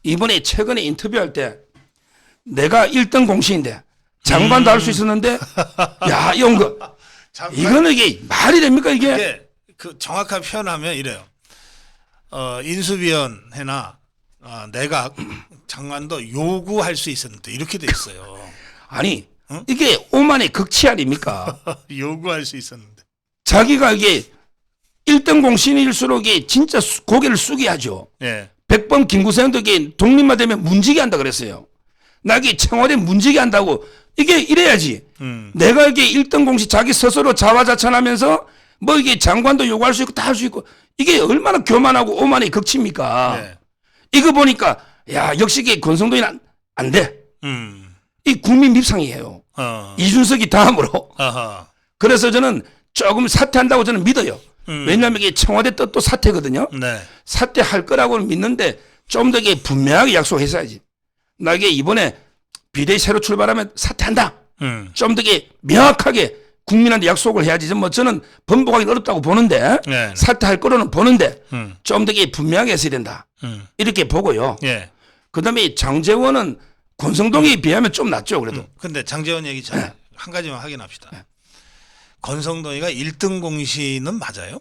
이번에 최근에 인터뷰할 때 내가 1등 공신인데 장관도 할 수 있었는데 야, 이런 거 이거는 이게 말이 됩니까 이게? 이게 그 정확하게 표현하면 이래요. 인수위원회나 내각 장관도 요구할 수 있었는데 이렇게 돼 있어요. 아니 이게 오만의 극치 아닙니까? 요구할 수 있었는데. 자기가 이게 1등 공신일수록 이게 진짜 고개를 숙여야 하죠. 예. 100번 김구성도 이게 독립만 되면 문지기 한다 그랬어요. 나 이게 청와대 문지기 한다고 이게 이래야지. 내가 이게 1등 공신 자기 스스로 자화자찬하면서 뭐 이게 장관도 요구할 수 있고 다 할 수 있고 이게 얼마나 교만하고 오만의 극치입니까? 네. 이거 보니까 야 역시 이게 권성동이 안 돼. 이 국민 밉상이에요. 이준석이 다음으로. 아하. 그래서 저는 조금 사퇴한다고 저는 믿어요. 왜냐하면 이게 청와대 뜻도 사퇴거든요. 네. 사퇴할 거라고는 믿는데 좀 더 이게 분명하게 약속했어야지. 나 이게 이번에 비대위 새로 출발하면 사퇴한다. 좀 더 이게 명확하게 국민한테 약속을 해야지. 뭐 저는 번복하기 어렵다고 보는데 네. 사퇴할 거로는 보는데 좀 더 이게 분명하게 했어야 된다. 이렇게 보고요. 예. 그다음에 장제원은 권성동에 비하면 좀 낫죠. 그래도. 근데 장제원 얘기 전에 한 가지만 확인합시다. 권성동이가 1등 공신은 맞아요?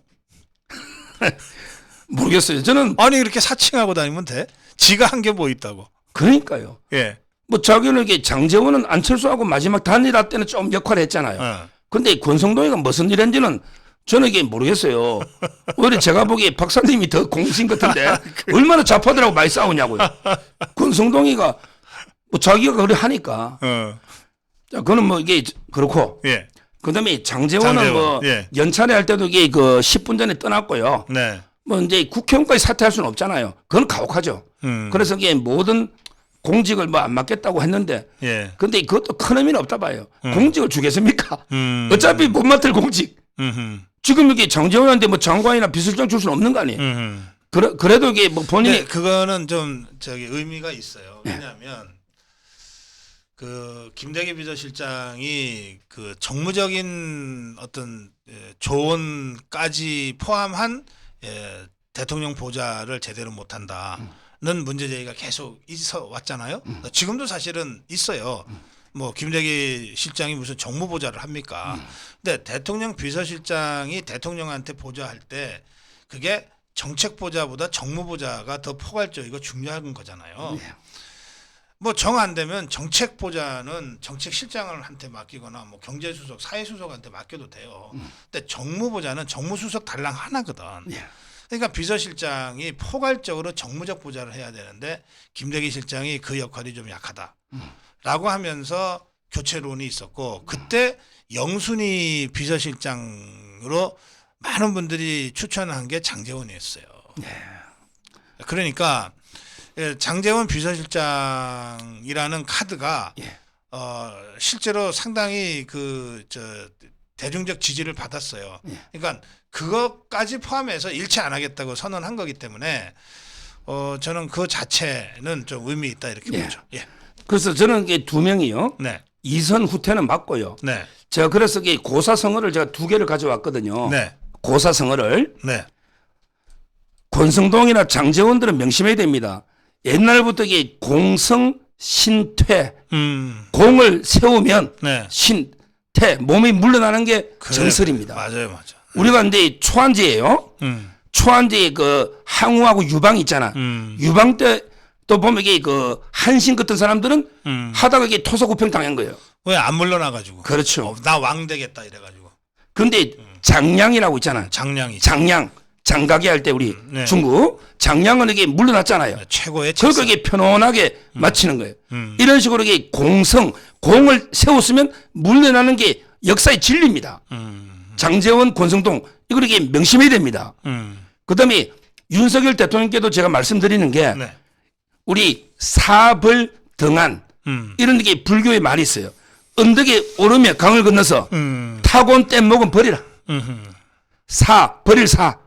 모르겠어요. 저는 아니 이렇게 사칭하고 다니면 돼? 지가 한 게 뭐 있다고? 그러니까요. 예. 뭐 자기는 이게 장제원은 안철수하고 마지막 단일화 때는 좀 역할을 했잖아요. 근데 권성동이가 무슨 일 했는지는 저는 이게 모르겠어요. 오히려 제가 보기에 박사님이 더 공신 같은데 얼마나 좌파들하고 많이 싸우냐고요. 권성동이가 뭐 자기가 그래 하니까. 자, 그거는 뭐 이게 그렇고. 예. 그다음에 장제원은 뭐 예. 연찬회 할 때도 이게 그 10분 전에 떠났고요. 네. 뭐 이제 국회의원까지 사퇴할 수는 없잖아요. 그건 가혹하죠. 그래서 이게 모든 공직을 뭐 안 맡겠다고 했는데, 예. 근데 그것도 큰 의미는 없다 봐요. 공직을 주겠습니까? 어차피 못 맡을 공직. 지금 이게 장제원한테 뭐 장관이나 비서실장 줄 수는 없는 거 아니에요. 그래도 이게 뭐 본인이 네, 그거는 좀 저기 의미가 있어요. 왜냐하면 그 김대기 비서실장이 그 정무적인 어떤 조언까지 포함한 대통령 보좌를 제대로 못한다는 문제 제기가 계속 있어 왔잖아요. 지금도 사실은 있어요. 뭐 김대기 실장이 무슨 정무보좌를 합니까? 근데 대통령 비서실장이 대통령한테 보좌할 때 그게 정책보좌보다 정무보좌가 더 포괄적이고 중요한 거잖아요. 뭐 정 안 되면 정책보좌는 정책실장한테 맡기거나 뭐 경제수석, 사회수석한테 맡겨도 돼요. 근데 정무보좌는 정무수석 달랑 하나거든. 그러니까 비서실장이 포괄적으로 정무적 보좌를 해야 되는데 김대기 실장이 그 역할이 좀 약하다라고 하면서 교체론이 있었고, 그때 영순위 비서실장으로 많은 분들이 추천한 게 장제원이었어요. 그러니까 장제원 비서실장이라는 카드가 실제로 상당히 그 대중적 지지를 받았어요. 그러니까 그것까지 포함해서 일치 안 하겠다고 선언한 거기 때문에 저는 그 자체는 좀 의미 있다 이렇게 보죠. 예. 그래서 저는 이게 두 명이요. 네. 이선 후퇴는 맞고요. 네. 제가 그래서 이 고사성어를 제가 두 개를 가져왔거든요. 네. 고사성어를. 네. 권성동이나 장제원들은 명심해야 됩니다. 옛날부터 이게 공성 신퇴, 공을 세우면 네. 신퇴, 몸이 물러나는 게 그래, 정설입니다. 맞아요, 맞아. 우리가 근데 초한제예요. 초한제에 그 항우하고 유방 있잖아. 유방 때 또 보면 이게 그 한신 같은 사람들은 하다가 이게 토사구팽 당한 거예요. 왜 안 물러나가지고? 그렇죠. 나 왕 되겠다 이래가지고. 근데 장량이라고 있잖아요. 장량이. 장량, 장가기 할 때 우리 네. 중국 장량은 이게 물러났잖아요. 최고의 그러니까 이게 편안하게 마치는 거예요. 이런 식으로 이게 공성, 공을 세웠으면 물러나는 게 역사의 진리입니다. 장제원, 권성동 이걸 이게 명심해야 됩니다. 그다음에 윤석열 대통령께도 제가 말씀드리는 게 네. 우리 사벌등한 이런 게 불교의 말이 있어요. 언덕에 오르면 강을 건너서 타고 온 뗏목은 버리라. 버릴 사.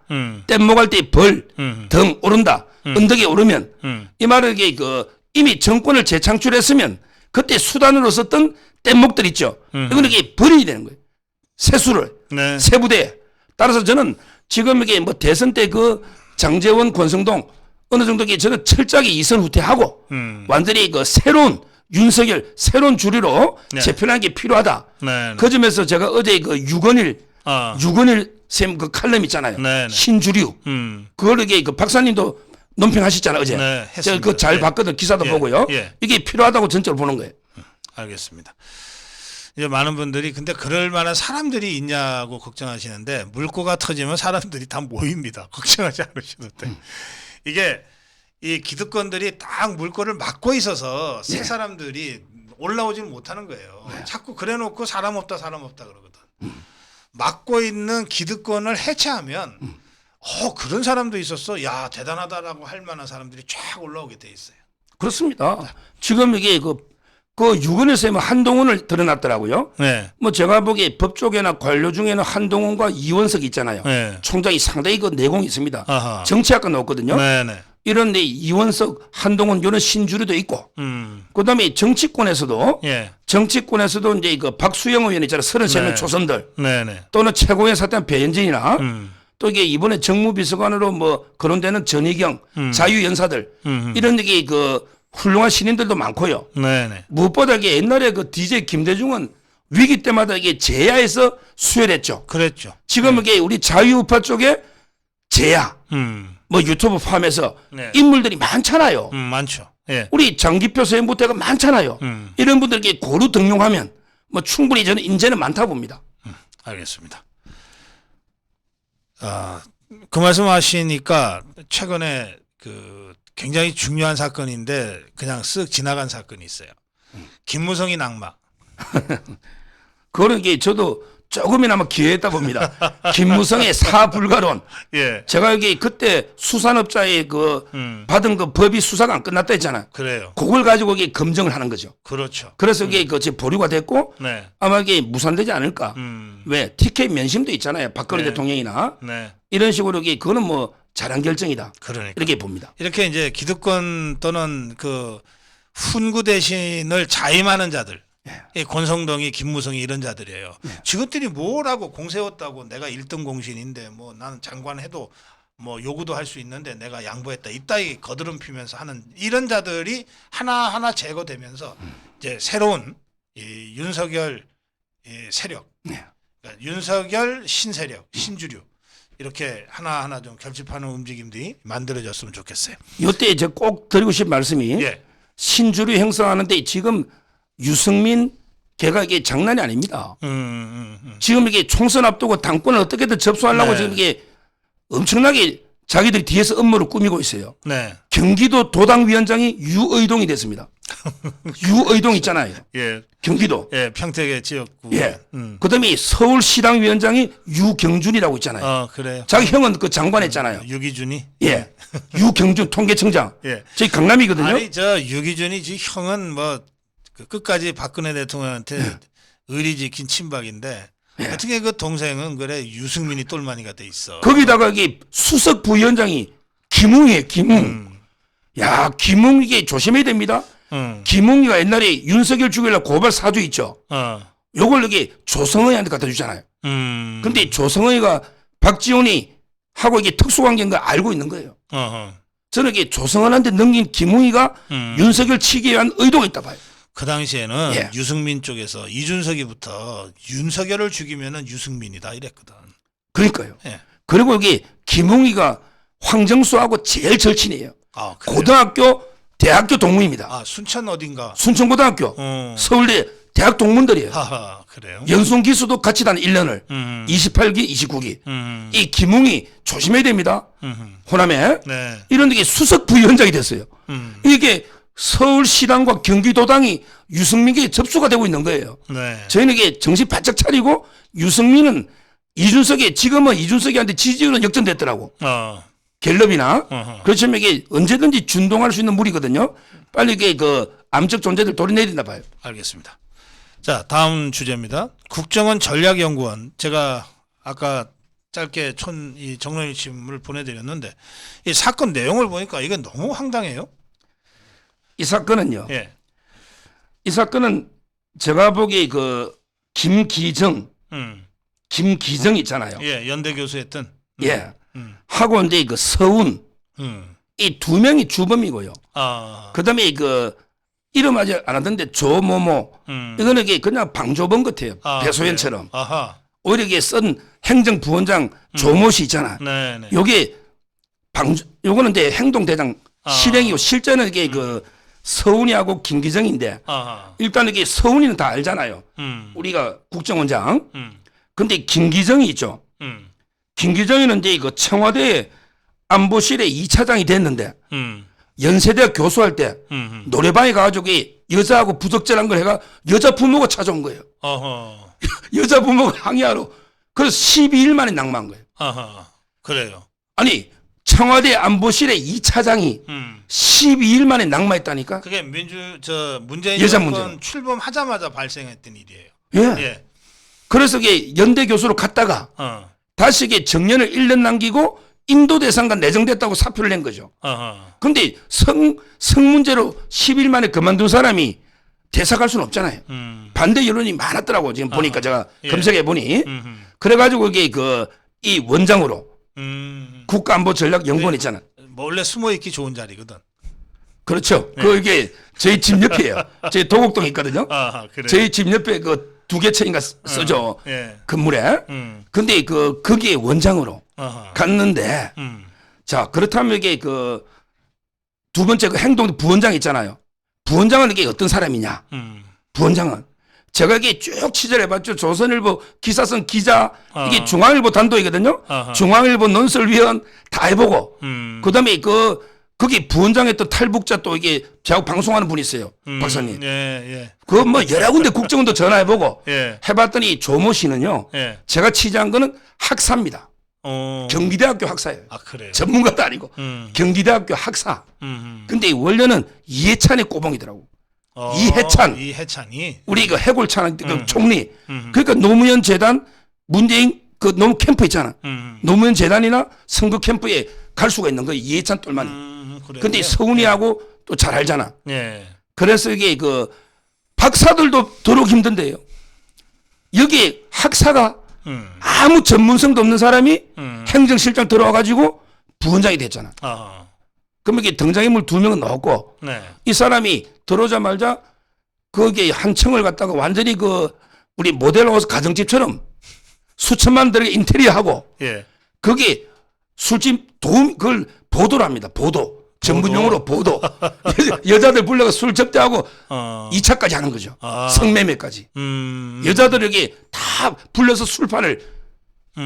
뗏목할 때 벌, 등 오른다. 언덕에 오르면 이 말은 이게 그 이미 정권을 재창출했으면 그때 수단으로 썼던 뗏목들 있죠. 이거는 이게 버려야 되는 거예요. 세수를 네. 세부대에. 따라서 저는 지금 이게 뭐 대선 때 그 장제원, 권성동 어느 정도 이게 저는 철저하게 이선 후퇴하고 완전히 그 새로운 윤석열 새로운 주류로 네. 재편하는 게 필요하다. 네. 그 점에서 제가 어제 그 유건일 쌤 그 칼럼 있잖아요. 네. 신주류. 그걸 이게 그 박사님도 논평하셨잖아요 어제. 네, 제가 그거 잘 예. 봤거든 기사도 예. 보고요. 예. 이게 필요하다고 전적으로 보는 거예요. 알겠습니다. 이제 많은 분들이 근데 그럴 만한 사람들이 있냐고 걱정하시는데 물꼬가 터지면 사람들이 다 모입니다. 걱정하지 않으셔도 돼. 이게 이 기득권들이 딱 물꼬를 막고 있어서 새 사람들이 올라오지는 못하는 거예요. 자꾸 그래놓고 사람 없다 그러거든. 막고 있는 기득권을 해체하면 그런 사람도 있었어. 야 대단하다라고 할 만한 사람들이 쫙 올라오게 돼 있어요. 그렇습니다. 지금 이게 그 유건일 쌤은 한동훈을 드러났더라고요. 네. 뭐 제가 보기에 법조계나 관료 중에는 한동훈과 이원석 있잖아요. 네. 총장이 상당히 그 내공이 있습니다. 아하. 정치학과 나왔거든요. 네네. 이런 데 이원석, 한동훈 이런 신주류도 있고. 그다음에 정치권에서도 예. 정치권에서도 이제 그 박수영 의원 있잖아요. 33명 네. 초선들. 네네. 또는 최고위원 사퇴한 배현진이나 또 이게 이번에 정무비서관으로 뭐 거론되는 전희경, 자유연사들 이런 게 그 훌륭한 신인들도 많고요. 네네. 무엇보다 이게 옛날에 그 DJ 김대중은 위기 때마다 이게 제야에서 수혈했죠. 그랬죠. 지금 이게 우리 자유우파 쪽에 제야, 뭐 유튜브 포함해서 네. 인물들이 많잖아요. 많죠. 예. 우리 장기표 서현부대가 많잖아요. 이런 분들께 고루 등용하면 뭐 충분히 저는 인재는 많다고 봅니다. 알겠습니다. 그 말씀하시니까 최근에 그 굉장히 중요한 사건인데 그냥 쓱 지나간 사건이 있어요. 김무성이 낙마. 그거는 이게 저도 조금이나마 기회했다 봅니다. 김무성의 사불가론. 예. 제가 여기 그때 수산업자의 그 받은 그 법이 수사가 안 끝났다 했잖아요. 그래요. 그걸 가지고 이게 검증을 하는 거죠. 그렇죠. 그래서 이게 그 지금 보류가 됐고 네. 아마 이게 무산되지 않을까. 왜 TK 면심도 있잖아요. 박근혜 네. 대통령이나 네. 이런 식으로 이게 그거는 뭐 잘한 결정이다. 그러니까. 이렇게 봅니다. 이렇게 이제 기득권 또는 그 훈구 대신을 자임하는 자들. 이 권성동이 김무성이 이런 자들이에요. 지것들이 뭐라고 공세웠다고 내가 1등 공신인데 뭐 나는 장관 해도 뭐 요구도 할 수 있는데 내가 양보했다. 이따위 거드름 피면서 하는 이런 자들이 하나하나 제거되면서 이제 새로운 이 윤석열 이 세력, 그러니까 윤석열 신세력, 신주류 이렇게 하나하나 좀 결집하는 움직임들이 만들어졌으면 좋겠어요. 이때 저 꼭 드리고 싶은 말씀이 예. 신주류 형성하는데 지금 유승민 걔가 이게 장난이 아닙니다. 지금 이게 총선 앞두고 당권을 어떻게든 접수하려고 네. 지금 이게 엄청나게 자기들이 뒤에서 음모를 꾸미고 있어요. 네. 경기도 도당위원장이 유의동이 됐습니다. 유의동 있잖아요. 예. 경기도. 예, 평택의 지역구. 예. 그다음에 서울시당위원장이 유경준이라고 있잖아요. 그래요. 자기 형은 그 장관 했잖아요. 유기준이. 예. 유경준 통계청장. 예. 저희 강남이거든요. 아니 저 유기준이 지 형은 뭐 그 끝까지 박근혜 대통령한테 의리 지킨 친박인데 어떻게 그 동생은 그래 유승민이 똘마니가 돼 있어. 거기다가 이게 수석 부위원장이 김웅이에요. 김웅. 야, 김웅 이게 조심해야 됩니다. 김웅이가 옛날에 윤석열 죽이려 고발 사주 있죠. 요걸 여기 조성의한테 갖다 주잖아요. 근데 조성의가 박지원이 하고 이게 특수관계인 거 알고 있는 거예요. 저는 이게 조성은한테 넘긴 김웅이가 윤석열 치기 위한 의도가 있다 봐요. 그 당시에는 예. 유승민 쪽에서 이준석이부터 윤석열을 죽이면은 유승민이다 이랬거든. 그러니까요. 예. 그리고 여기 김웅이가 황정수하고 제일 절친이에요. 아, 그래요? 고등학교, 대학교 동문입니다. 아, 순천 어딘가. 순천고등학교, 서울대 대학 동문들이에요. 하하, 그래요. 연수기수도 같이 다닌 1년을 28기, 29기. 이 김웅이 조심해야 됩니다. 호남에. 네. 이런 데 수석 부위원장이 됐어요. 이게 서울시당과 경기도당이 유승민에게 접수가 되고 있는 거예요. 네. 저희는 이게 정신 바짝 차리고 유승민은 이준석이 지금은 이준석이한테 지지율은 역전됐더라고. 갤럽이나. 그렇지만 이게 언제든지 준동할 수 있는 물이거든요. 빨리 이게 그 암적 존재들 돌려내야 된다 봐요. 알겠습니다. 자, 다음 주제입니다. 국정원 전략연구원. 제가 아까 짧게 이 정론일침을 보내드렸는데 이 사건 내용을 보니까 이건 너무 황당해요. 이 사건은요. 예. 이 사건은 제가 보기에 그 김기정 있잖아요. 예, 연대 교수했던. 예. 하고 이제 그 서운 이 두 명이 주범이고요. 그다음에 그 이름 아직 안 하던데 조모모 이거는 이게 그냥 방조범 같아요. 배소연처럼. 그래요? 아하. 오히려 이게 쓴 행정부원장 조모씨 있잖아. 네네. 요게 요거는 이제 행동대장 실행이고 실제는 이게 그 서운이하고 김기정인데 아하. 일단 이게 서운이는 다 알잖아요. 우리가 국정원장. 근데 김기정이 있죠. 김기정이는 이제 그 청와대 안보실의 2차장이 됐는데 연세대학 교수할 때 노래방에 가가지고 여자하고 부적절한 걸 해가 여자 부모가 찾아온 거예요. 어허. 여자 부모가 항의하러. 그래서 12일 만에 낙마한 거예요. 아하. 그래요. 아니 청와대 안보실의 2차장이 12일 만에 낙마했다니까. 그게 문재인 여자 정권 문제로. 출범하자마자 발생했던 일이에요. 예. 예. 그래서 이게 연대 교수로 갔다가 다시 이게 정년을 1년 남기고 인도 대상관 내정됐다고 사표를 낸 거죠. 근데 성 문제로 10일 만에 그만둔 사람이 대사 갈 수는 없잖아요. 반대 여론이 많았더라고. 지금 보니까 제가 예. 검색해 보니. 그래가지고 이게 이 원장으로 국가안보전략연구원 있잖아. 뭐 원래 숨어 있기 좋은 자리거든. 그렇죠. 이게 저희 집 옆이에요. 저희 도곡동에 있거든요. 아하, 그래. 저희 집 옆에 그 두 개 채인가 쓰죠. 예. 건물에. 근데 거기에 원장으로 어허. 갔는데 자, 그렇다면 이게 두 번째 행동 부원장 있잖아요. 부원장은 이게 어떤 사람이냐? 부원장은 제가 이게 쭉 취재해봤죠. 조선일보 기사성 기자, 이게 중앙일보 단도이거든요. 중앙일보 논설위원 다 해보고, 그다음에 거기 부원장했던 탈북자 또 이게 제하고 방송하는 분이 있어요, 박사님. 예. 여러 군데 국정원도 전화해보고 예. 해봤더니 조모 씨는요. 예. 제가 취재한 거는 학사입니다. 경기대학교 학사예요. 아, 그래요. 전문가도 아니고 경기대학교 학사. 근데 원래는 이해찬의 꼬봉이더라고. 이해찬이 우리 해골찬 총리. 그러니까 노무현 재단 문재인 노무 캠프 있잖아. 노무현 재단이나 선거 캠프에 갈 수가 있는 거예요. 이해찬 똘만이. 근데 서훈이하고 또 잘 알잖아. 예. 그래서 이게 박사들도 들어오기 힘든데요. 여기 학사가 아무 전문성도 없는 사람이 행정실장 들어와가지고 부원장이 됐잖아. 그럼 이게 등장인물 두 명은 넣었고 네. 이 사람이 들어오자마자 거기에 한 층을 갖다가 완전히 우리 모델하우스 가정집처럼 수천만 들의 인테리어하고 예. 거기 술집 그걸 보도를 합니다. 보도. 전문용어로 보도. 여자들 불러가 술 접대하고 2차까지 하는 거죠. 성매매까지. 여자들 여기 다 불러서 술판을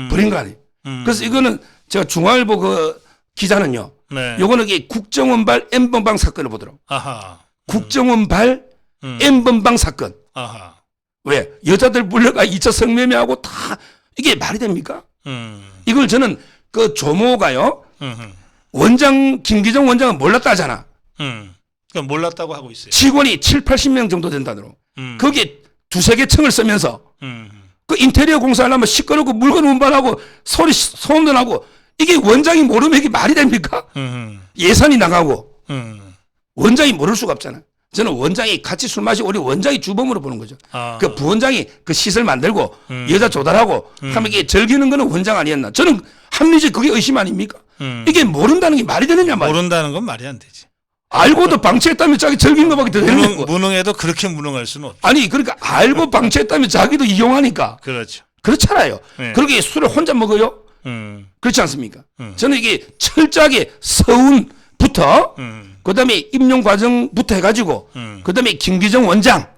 벌인 거 아니에요. 그래서 이거는 제가 중앙일보 기자는요. 네. 요거는 이게 국정원발 N번방 사건을 보더라고. 아하. 국정원발 N번방 사건. 아하. 왜? 여자들 불러가 2차 성매매하고 다 이게 말이 됩니까? 이걸 저는 조모가요. 김기정 원장은 몰랐다 하잖아. 그럼 몰랐다고 하고 있어요. 직원이 7, 80명 정도 된다더라고. 거기에 두세 개 층을 쓰면서 그 인테리어 공사하려면 시끄럽고 물건 운반하고 소음도 나고 이게 원장이 모르면 이게 말이 됩니까? 예산이 나가고 원장이 모를 수가 없잖아. 저는 원장이 같이 술 마시고 우리 원장이 주범으로 보는 거죠. 그 부원장이 그 시설 만들고 여자 조달하고 하면 이게 즐기는 거는 원장 아니었나. 저는 합리적 그게 의심 아닙니까? 이게 모른다는 게 말이 되느냐 말이야. 모른다는 건 말이 안 되지. 알고도 방치했다면 자기 즐기는 것밖에 더 되는 거고. 무능해도 그렇게 무능할 수는 없죠. 아니 그러니까 알고 방치했다면 자기도 이용하니까. 그렇죠. 그렇잖아요. 네. 그러게 술을 혼자 먹어요? 그렇지 않습니까? 저는 이게 철저하게 서운부터 그다음에 임용 과정부터 해가지고 그다음에 김기정 원장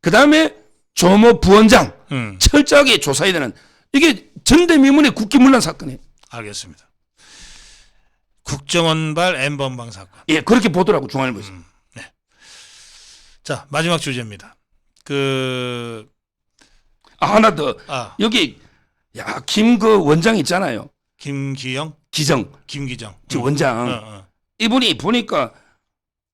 그다음에 조모 부원장 철저하게 조사해야 되는 이게 전대미문의 국기문란 사건이에요. 알겠습니다. 국정원발 N번방 사건. 예, 그렇게 보더라고 중앙일보에서. 네. 자, 마지막 주제입니다. 하나 더. 여기 김 원장 있잖아요. 김기정. 저 원장. 이분이 보니까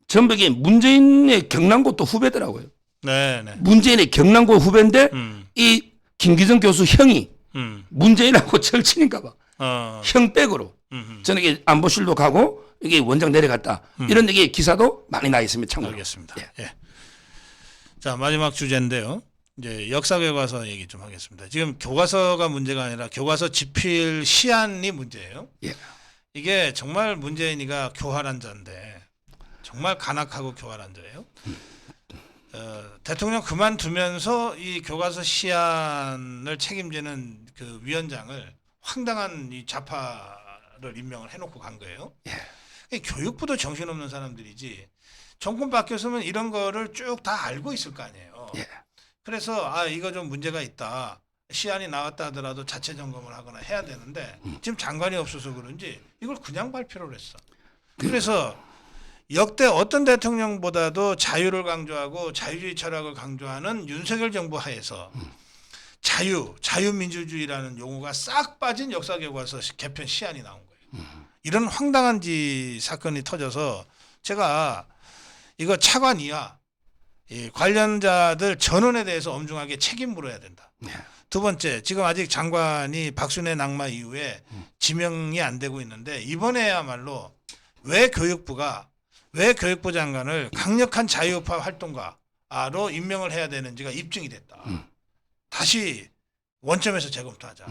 전부 이게 문재인의 경남고 또 후배더라고요. 네. 문재인의 경남고 후배인데 이 김기정 교수 형이 문재인하고 절친인가 봐. 형 백으로. 저는 이게 안보실도 가고 이게 원장 내려갔다. 이런 얘기 기사도 많이 나 있습니다. 참고로. 알겠습니다. 예. 자, 마지막 주제인데요. 이제 역사 교과서 얘기 좀 하겠습니다. 지금 교과서가 문제가 아니라 교과서 집필 시안이 문제예요. 예. 이게 정말 문재인이가 교활한 자인데 정말 간악하고 교활한 자예요. 대통령 그만두면서 이 교과서 시안을 책임지는 그 위원장을 황당한 이 좌파를 임명을 해놓고 간 거예요. 예. 교육부도 정신없는 사람들이지 정권 바뀌었으면 이런 거를 쭉 다 알고 있을 거 아니에요. 예. 그래서 이거 좀 문제가 있다. 시안이 나왔다 하더라도 자체 점검을 하거나 해야 되는데 지금 장관이 없어서 그런지 이걸 그냥 발표를 했어. 그래서 역대 어떤 대통령보다도 자유를 강조하고 자유주의 철학을 강조하는 윤석열 정부 하에서 자유민주주의라는 용어가 싹 빠진 역사교과서 개편 시안이 나온 거예요. 이런 황당한 사건이 터져서 제가 이거 차관 이하 관련자들 전원에 대해서 엄중하게 책임 물어야 된다. 두 번째, 지금 아직 장관이 박순애 낙마 이후에 지명이 안 되고 있는데 이번에야말로 왜 교육부 장관을 강력한 자유우파 활동가로 임명을 해야 되는지가 입증이 됐다. 다시 원점에서 재검토하자.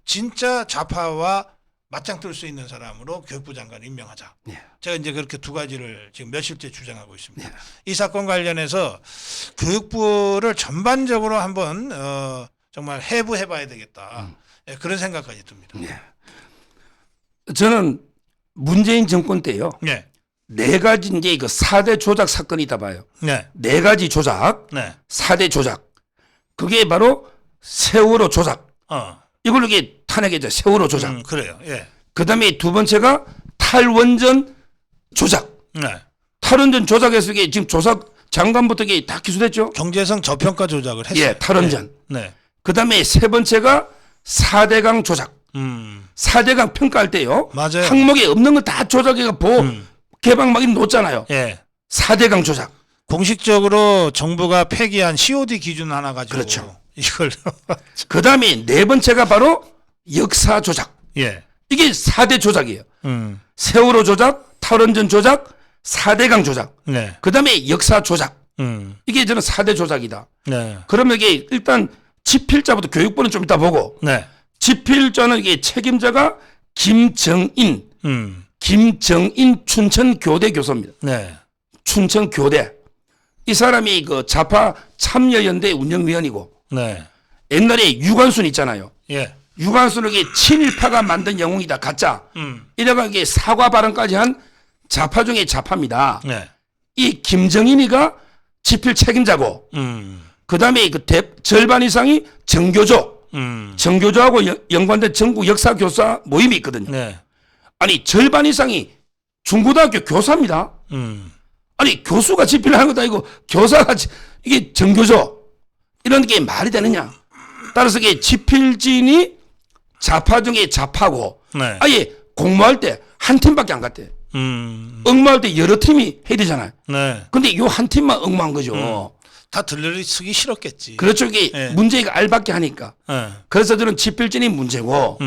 진짜 좌파와 맞짱 뜰 수 있는 사람으로 교육부 장관을 임명하자. 네. 제가 이제 그렇게 두 가지를 지금 며칠째 주장하고 있습니다. 네. 이 사건 관련해서 교육부를 전반적으로 한번 정말 해부해봐야 되겠다. 예, 그런 생각까지 듭니다. 네. 저는 문재인 정권 때요. 네. 네 가지 이제 그 4대 조작 사건이 있다 봐요. 네. 네 가지 조작, 네. 4대 조작. 그게 바로 세월호 조작. 이걸로 이게 탄핵이죠. 세월호 조작. 그래요. 예. 그 다음에 두 번째가 탈원전 조작. 네. 탈원전 조작에서 이게 지금 조사 장관부터 이게 다 기소됐죠. 경제성 저평가 조작을 했어요. 예, 탈원전. 네. 그 다음에 세 번째가 4대강 조작. 4대강 평가할 때요. 맞아요. 항목에 없는 거 다 조작해가 개방 막 이렇게 놓잖아요. 예. 4대강 조작. 공식적으로 정부가 폐기한 COD 기준 하나 가지고 그렇죠. 이걸 그 다음에 네 번째가 바로 역사 조작. 예. 이게 4대 조작이에요. 세월호 조작, 탈원전 조작, 4대강 조작. 네. 그 다음에 역사 조작. 이게 저는 4대 조작이다. 네. 그러면 이게 일단 집필자부터 교육부는 좀 이따 보고 네. 집필자는 이게 책임자가 김정인 춘천교대 교수입니다. 네. 춘천교대. 이 사람이 그 좌파 참여연대 운영위원이고 네. 옛날에 유관순 있잖아요. 예. 유관순은 이게 친일파가 만든 영웅이다. 가짜. 이래가 이게 사과 발언까지 한 좌파 중에 좌파입니다. 네. 이 김정인이가 집필 책임자고 그 다음에 그 절반 이상이 정교조. 정교조하고 연관된 전국 역사 교사 모임이 있거든요. 네. 아니 절반 이상이 중고등학교 교사입니다. 아니 교수가 집필하는 것도 아니고 교사가 이게 정교조 이런 게 말이 되느냐. 따라서 이게 집필진이 좌파 중에 좌파고 네. 아예 공모할 때 한 팀밖에 안 갔대. 응모할 때 여러 팀이 해야 되잖아요. 네. 근데 요 한 팀만 응모한 거죠. 다 들러리 쓰기 싫었겠지. 그렇죠. 이게 네. 문제가 알밖에 하니까. 네. 그래서 저는 집필진이 문제고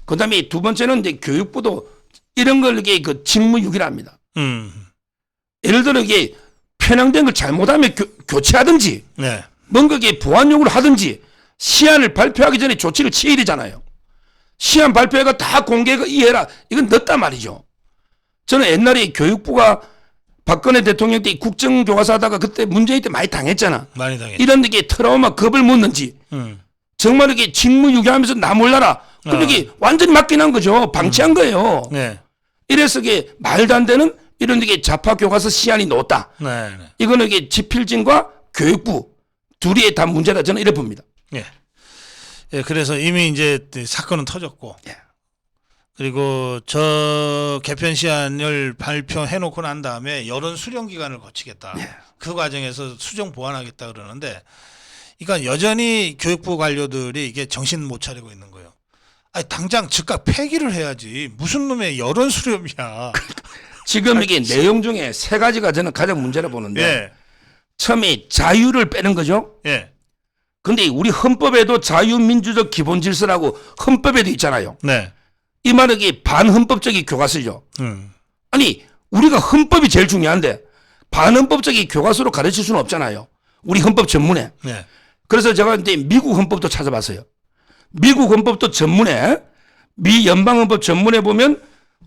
그 다음에 두 번째는 이제 교육부도 이런 걸 이게 그 직무유기랍니다. 예를 들어 이게 편향된 걸 잘못하면 교체하든지 네. 뭔가 이게 보완 요구를 하든지 시안을 발표하기 전에 조치를 취해야 되잖아요. 시안 발표회가 다 공개가 이해라. 이건 늦단 말이죠. 저는 옛날에 교육부가 박근혜 대통령 때 국정교과서 하다가 그때 문재인 때 많이 당했잖아. 많이 당했죠. 이런 게 트라우마 겁을 묻는지 정말 이게 직무유기하면서 나 몰라라. 근데 이게 완전히 맡긴 한 거죠. 방치한 거예요. 네. 이래서 이게 말도 안 되는 이런 게 좌파 교과서 시안이 넣었다. 네. 네. 이거는 이게 집필진과 교육부 둘이 다 문제다. 저는 이래 봅니다. 예. 예, 그래서 이미 이제 사건은 터졌고, 예. 그리고 저 개편 시안을 발표해 놓고 난 다음에 여론 수렴 기간을 거치겠다. 예. 그 과정에서 수정 보완하겠다 그러는데, 그러니까 여전히 교육부 관료들이 이게 정신 못 차리고 있는 거예요. 아니, 당장 즉각 폐기를 해야지. 무슨 놈의 여론 수렴이야. 지금 이게 내용 중에 세 가지가 저는 가장 문제라 보는데 예. 처음에 자유를 빼는 거죠. 예. 근데 우리 헌법에도 자유민주적 기본질서라고 헌법에도 있잖아요. 네. 이 말은 이게 반헌법적인 교과서죠. 아니 우리가 헌법이 제일 중요한데 반헌법적인 교과서로 가르칠 수는 없잖아요. 우리 헌법 전문에. 네. 그래서 제가 이제 미국 헌법도 찾아봤어요. 미국 헌법도 전문에 미 연방헌법 전문에 보면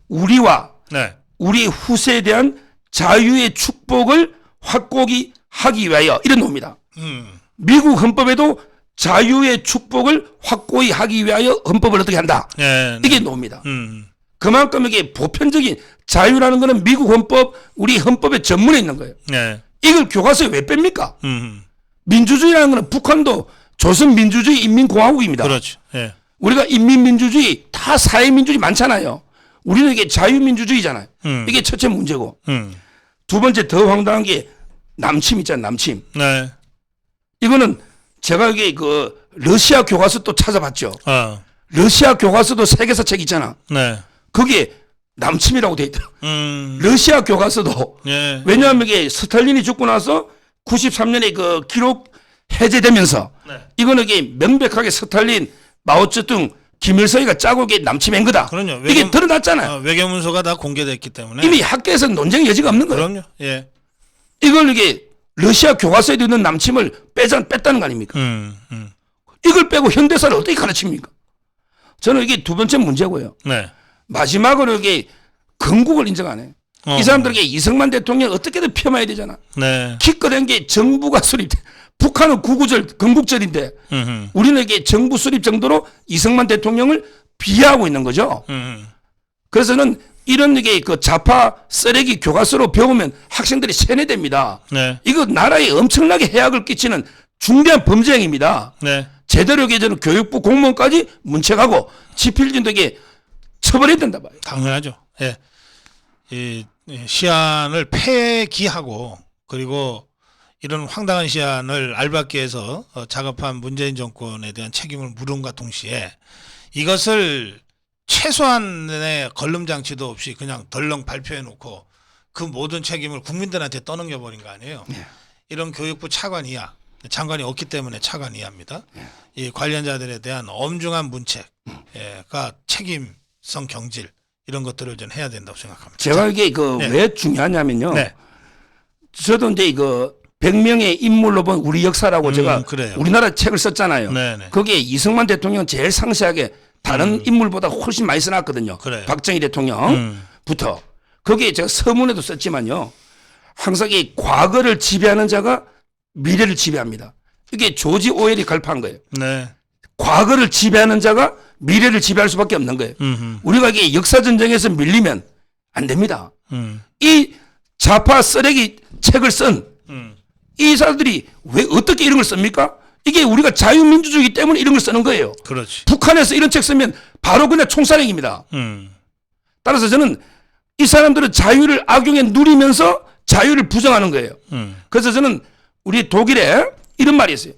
우리와 네. 우리 후세에 대한 자유의 축복을 확고히 하기 위하여 이런 놈입니다. 미국 헌법에도 자유의 축복을 확고히 하기 위하여 헌법을 어떻게 한다. 네. 이게 놈입니다. 그만큼 이게 보편적인 자유라는 거는 미국 헌법, 우리 헌법의 전문에 있는 거예요. 네. 이걸 교과서에 왜 뺍니까? 민주주의라는 거는 북한도 조선민주주의 인민공화국입니다. 그렇죠. 예. 우리가 인민민주주의, 다 사회민주주의 많잖아요. 우리는 이게 자유민주주의잖아요. 이게 첫째 문제고. 두 번째 더 황당한 게 남침 있잖아요. 남침. 네. 이거는 제가 이게 그 러시아 교과서 또 찾아봤죠. 러시아 교과서도 세계사 책 있잖아. 네. 거기에 남침이라고 돼 있더라고. 러시아 교과서도. 예. 왜냐하면 이게 스탈린이 죽고 나서 93년에 그 기록 해제되면서 네. 이거는 이게 명백하게 스탈린, 마오쩌둥, 김일성이가 짜고 이게 남침한 거다. 그럼요. 이게 드러났잖아요. 외교문서가 다 공개됐기 때문에. 이미 학계에서 논쟁의 여지가 없는 거예요. 그럼요. 예. 이걸 이게 러시아 교과서에 있는 남침을 뺐다는 거 아닙니까? 이걸 빼고 현대사를 어떻게 가르칩니까? 저는 이게 두 번째 문제고요. 네. 마지막으로 이게 건국을 인정 안 해. 이 사람들에게 이승만 대통령 어떻게든 폄하해야 되잖아. 네. 기껏한 게 정부가 수립돼. 북한은 구구절, 건국절인데 우리는 이게 정부 수립 정도로 이승만 대통령을 비하하고 있는 거죠. 그래서는 이런 게 그 좌파 쓰레기 교과서로 배우면 학생들이 세뇌됩니다. 네. 이거 나라에 엄청나게 해악을 끼치는 중대한 범죄 행위입니다. 네. 제대로 계제는 교육부 공무원까지 문책하고 지필진에게 처벌해야 된다 봐요. 당연하죠. 예. 이 시안을 폐기하고 그리고 이런 황당한 시안을 알박기에서 작업한 문재인 정권에 대한 책임을 물음과 동시에 이것을 최소한의 걸름장치도 없이 그냥 덜렁 발표해 놓고 그 모든 책임을 국민들한테 떠넘겨 버린 거 아니에요. 네. 이런 교육부 차관 이하, 장관이 없기 때문에 차관 이하입니다. 네. 이 관련자들에 대한 엄중한 문책가 책임성 경질 이런 것들을 좀 해야 된다고 생각합니다. 제가 이게 네. 왜 중요하냐면요. 네. 저도 이제 이거 100명의 인물로 본 우리 역사라고 제가 그래요. 우리나라 책을 썼잖아요. 네네. 거기에 이승만 대통령 제일 상세하게 다른 인물보다 훨씬 많이 써놨거든요. 그래요. 박정희 대통령부터. 거기에 제가 서문에도 썼지만요. 항상 이 과거를 지배하는 자가 미래를 지배합니다. 이게 조지 오웰이 갈파한 거예요. 네. 과거를 지배하는 자가 미래를 지배할 수밖에 없는 거예요. 우리가 이게 역사 전쟁에서 밀리면 안 됩니다. 이 좌파 쓰레기 책을 쓴 이 사람들이 왜 어떻게 이런 걸 씁니까? 이게 우리가 자유민주주의이기 때문에 이런 걸 쓰는 거예요. 그렇지. 북한에서 이런 책 쓰면 바로 그냥 총살행입니다. 따라서 저는 이 사람들은 자유를 악용해 누리면서 자유를 부정하는 거예요. 그래서 저는 우리 독일에 이런 말이 있어요.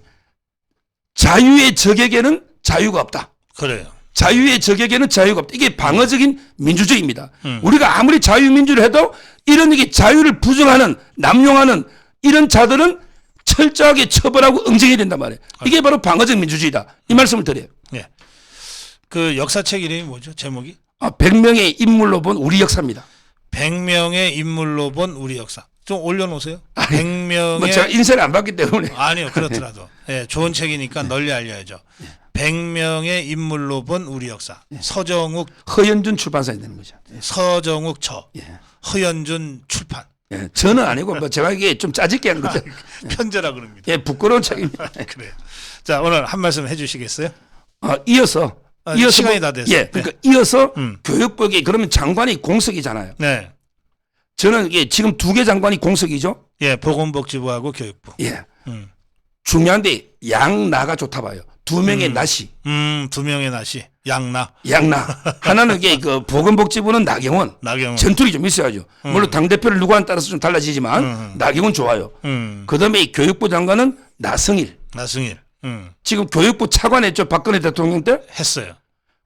자유의 적에게는 자유가 없다. 그래요. 자유의 적에게는 자유가 없다. 이게 방어적인 민주주의입니다. 우리가 아무리 자유민주를 해도 이런 이게 자유를 부정하는 남용하는 이런 자들은 철저하게 처벌하고 응징해야 된단 말이에요. 이게 바로 방어적 민주주의다. 이 말씀을 드려요. 예. 그 역사책 이름이 뭐죠? 제목이? 100명의 인물로 본 우리 역사입니다. 100명의 인물로 본 우리 역사. 좀 올려놓으세요. 100명의 뭐 제가 인쇄를 안 받기 때문에. 아니요. 그렇더라도 예, 좋은 책이니까 널리 알려야죠. 100명의 인물로 본 우리 역사. 서정욱 허연준 출판사에 되는 거죠. 서정욱 처. 예. 허연준 출판. 예, 저는 아니고 뭐 제가 이게 좀 짜집게 한 거죠. 편제라 그럽니다. 예, 부끄러운 책입니다. 그래요. 자, 오늘 한 말씀 해주시겠어요? 이어서 시간이 다 됐어요. 예, 그러니까 이어서 교육부에 그러면 장관이 공석이잖아요. 네. 저는 이게 지금 두 개 장관이 공석이죠. 예, 보건복지부하고 교육부. 예. 중요한데 양나가 좋다 봐요. 두 명의 나시. 두 명의 나시. 양나. 하나는 이게 그 보건복지부는 나경원. 전투력이 좀 있어야죠. 물론 당대표를 누구하는 따라서 좀 달라지지만 나경원 좋아요. 그다음에 이 교육부 장관은 나성일. 지금 교육부 차관했죠. 박근혜 대통령 때. 했어요.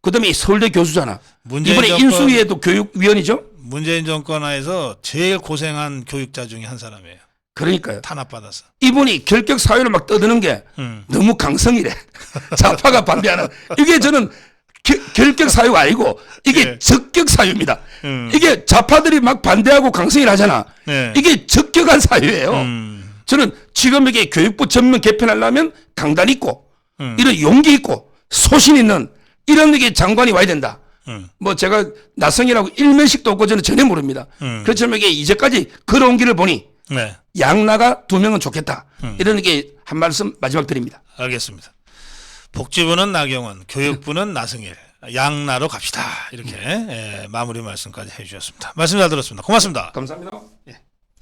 그다음에 이 서울대 교수잖아. 이번에 정권, 인수위에도 교육위원이죠. 문재인 정권 하에서 제일 고생한 교육자 중에 한 사람이에요. 그러니까요. 탄압받아서. 이분이 결격 사유를 막 떠드는 게 너무 강성이래. 좌파가 반대하는. 이게 저는 결격 사유가 아니고 이게 네. 적격 사유입니다. 이게 좌파들이 막 반대하고 강성을 하잖아. 네. 이게 적격한 사유예요. 저는 지금 이게 교육부 전면 개편하려면 강단 있고 이런 용기 있고 소신 있는 이런 게 장관이 와야 된다. 뭐 제가 나성이라고 일면식도 없고 저는 전혀 모릅니다. 그렇지만 이게 이제까지 걸어온 길을 보니 네. 양나가 두 명은 좋겠다. 이런 게 한 말씀 마지막 드립니다. 알겠습니다. 복지부는 나경원, 교육부는 나승일, 양나로 갑시다. 이렇게 마무리 말씀까지 해주셨습니다. 말씀 잘 들었습니다. 고맙습니다. 감사합니다. 예.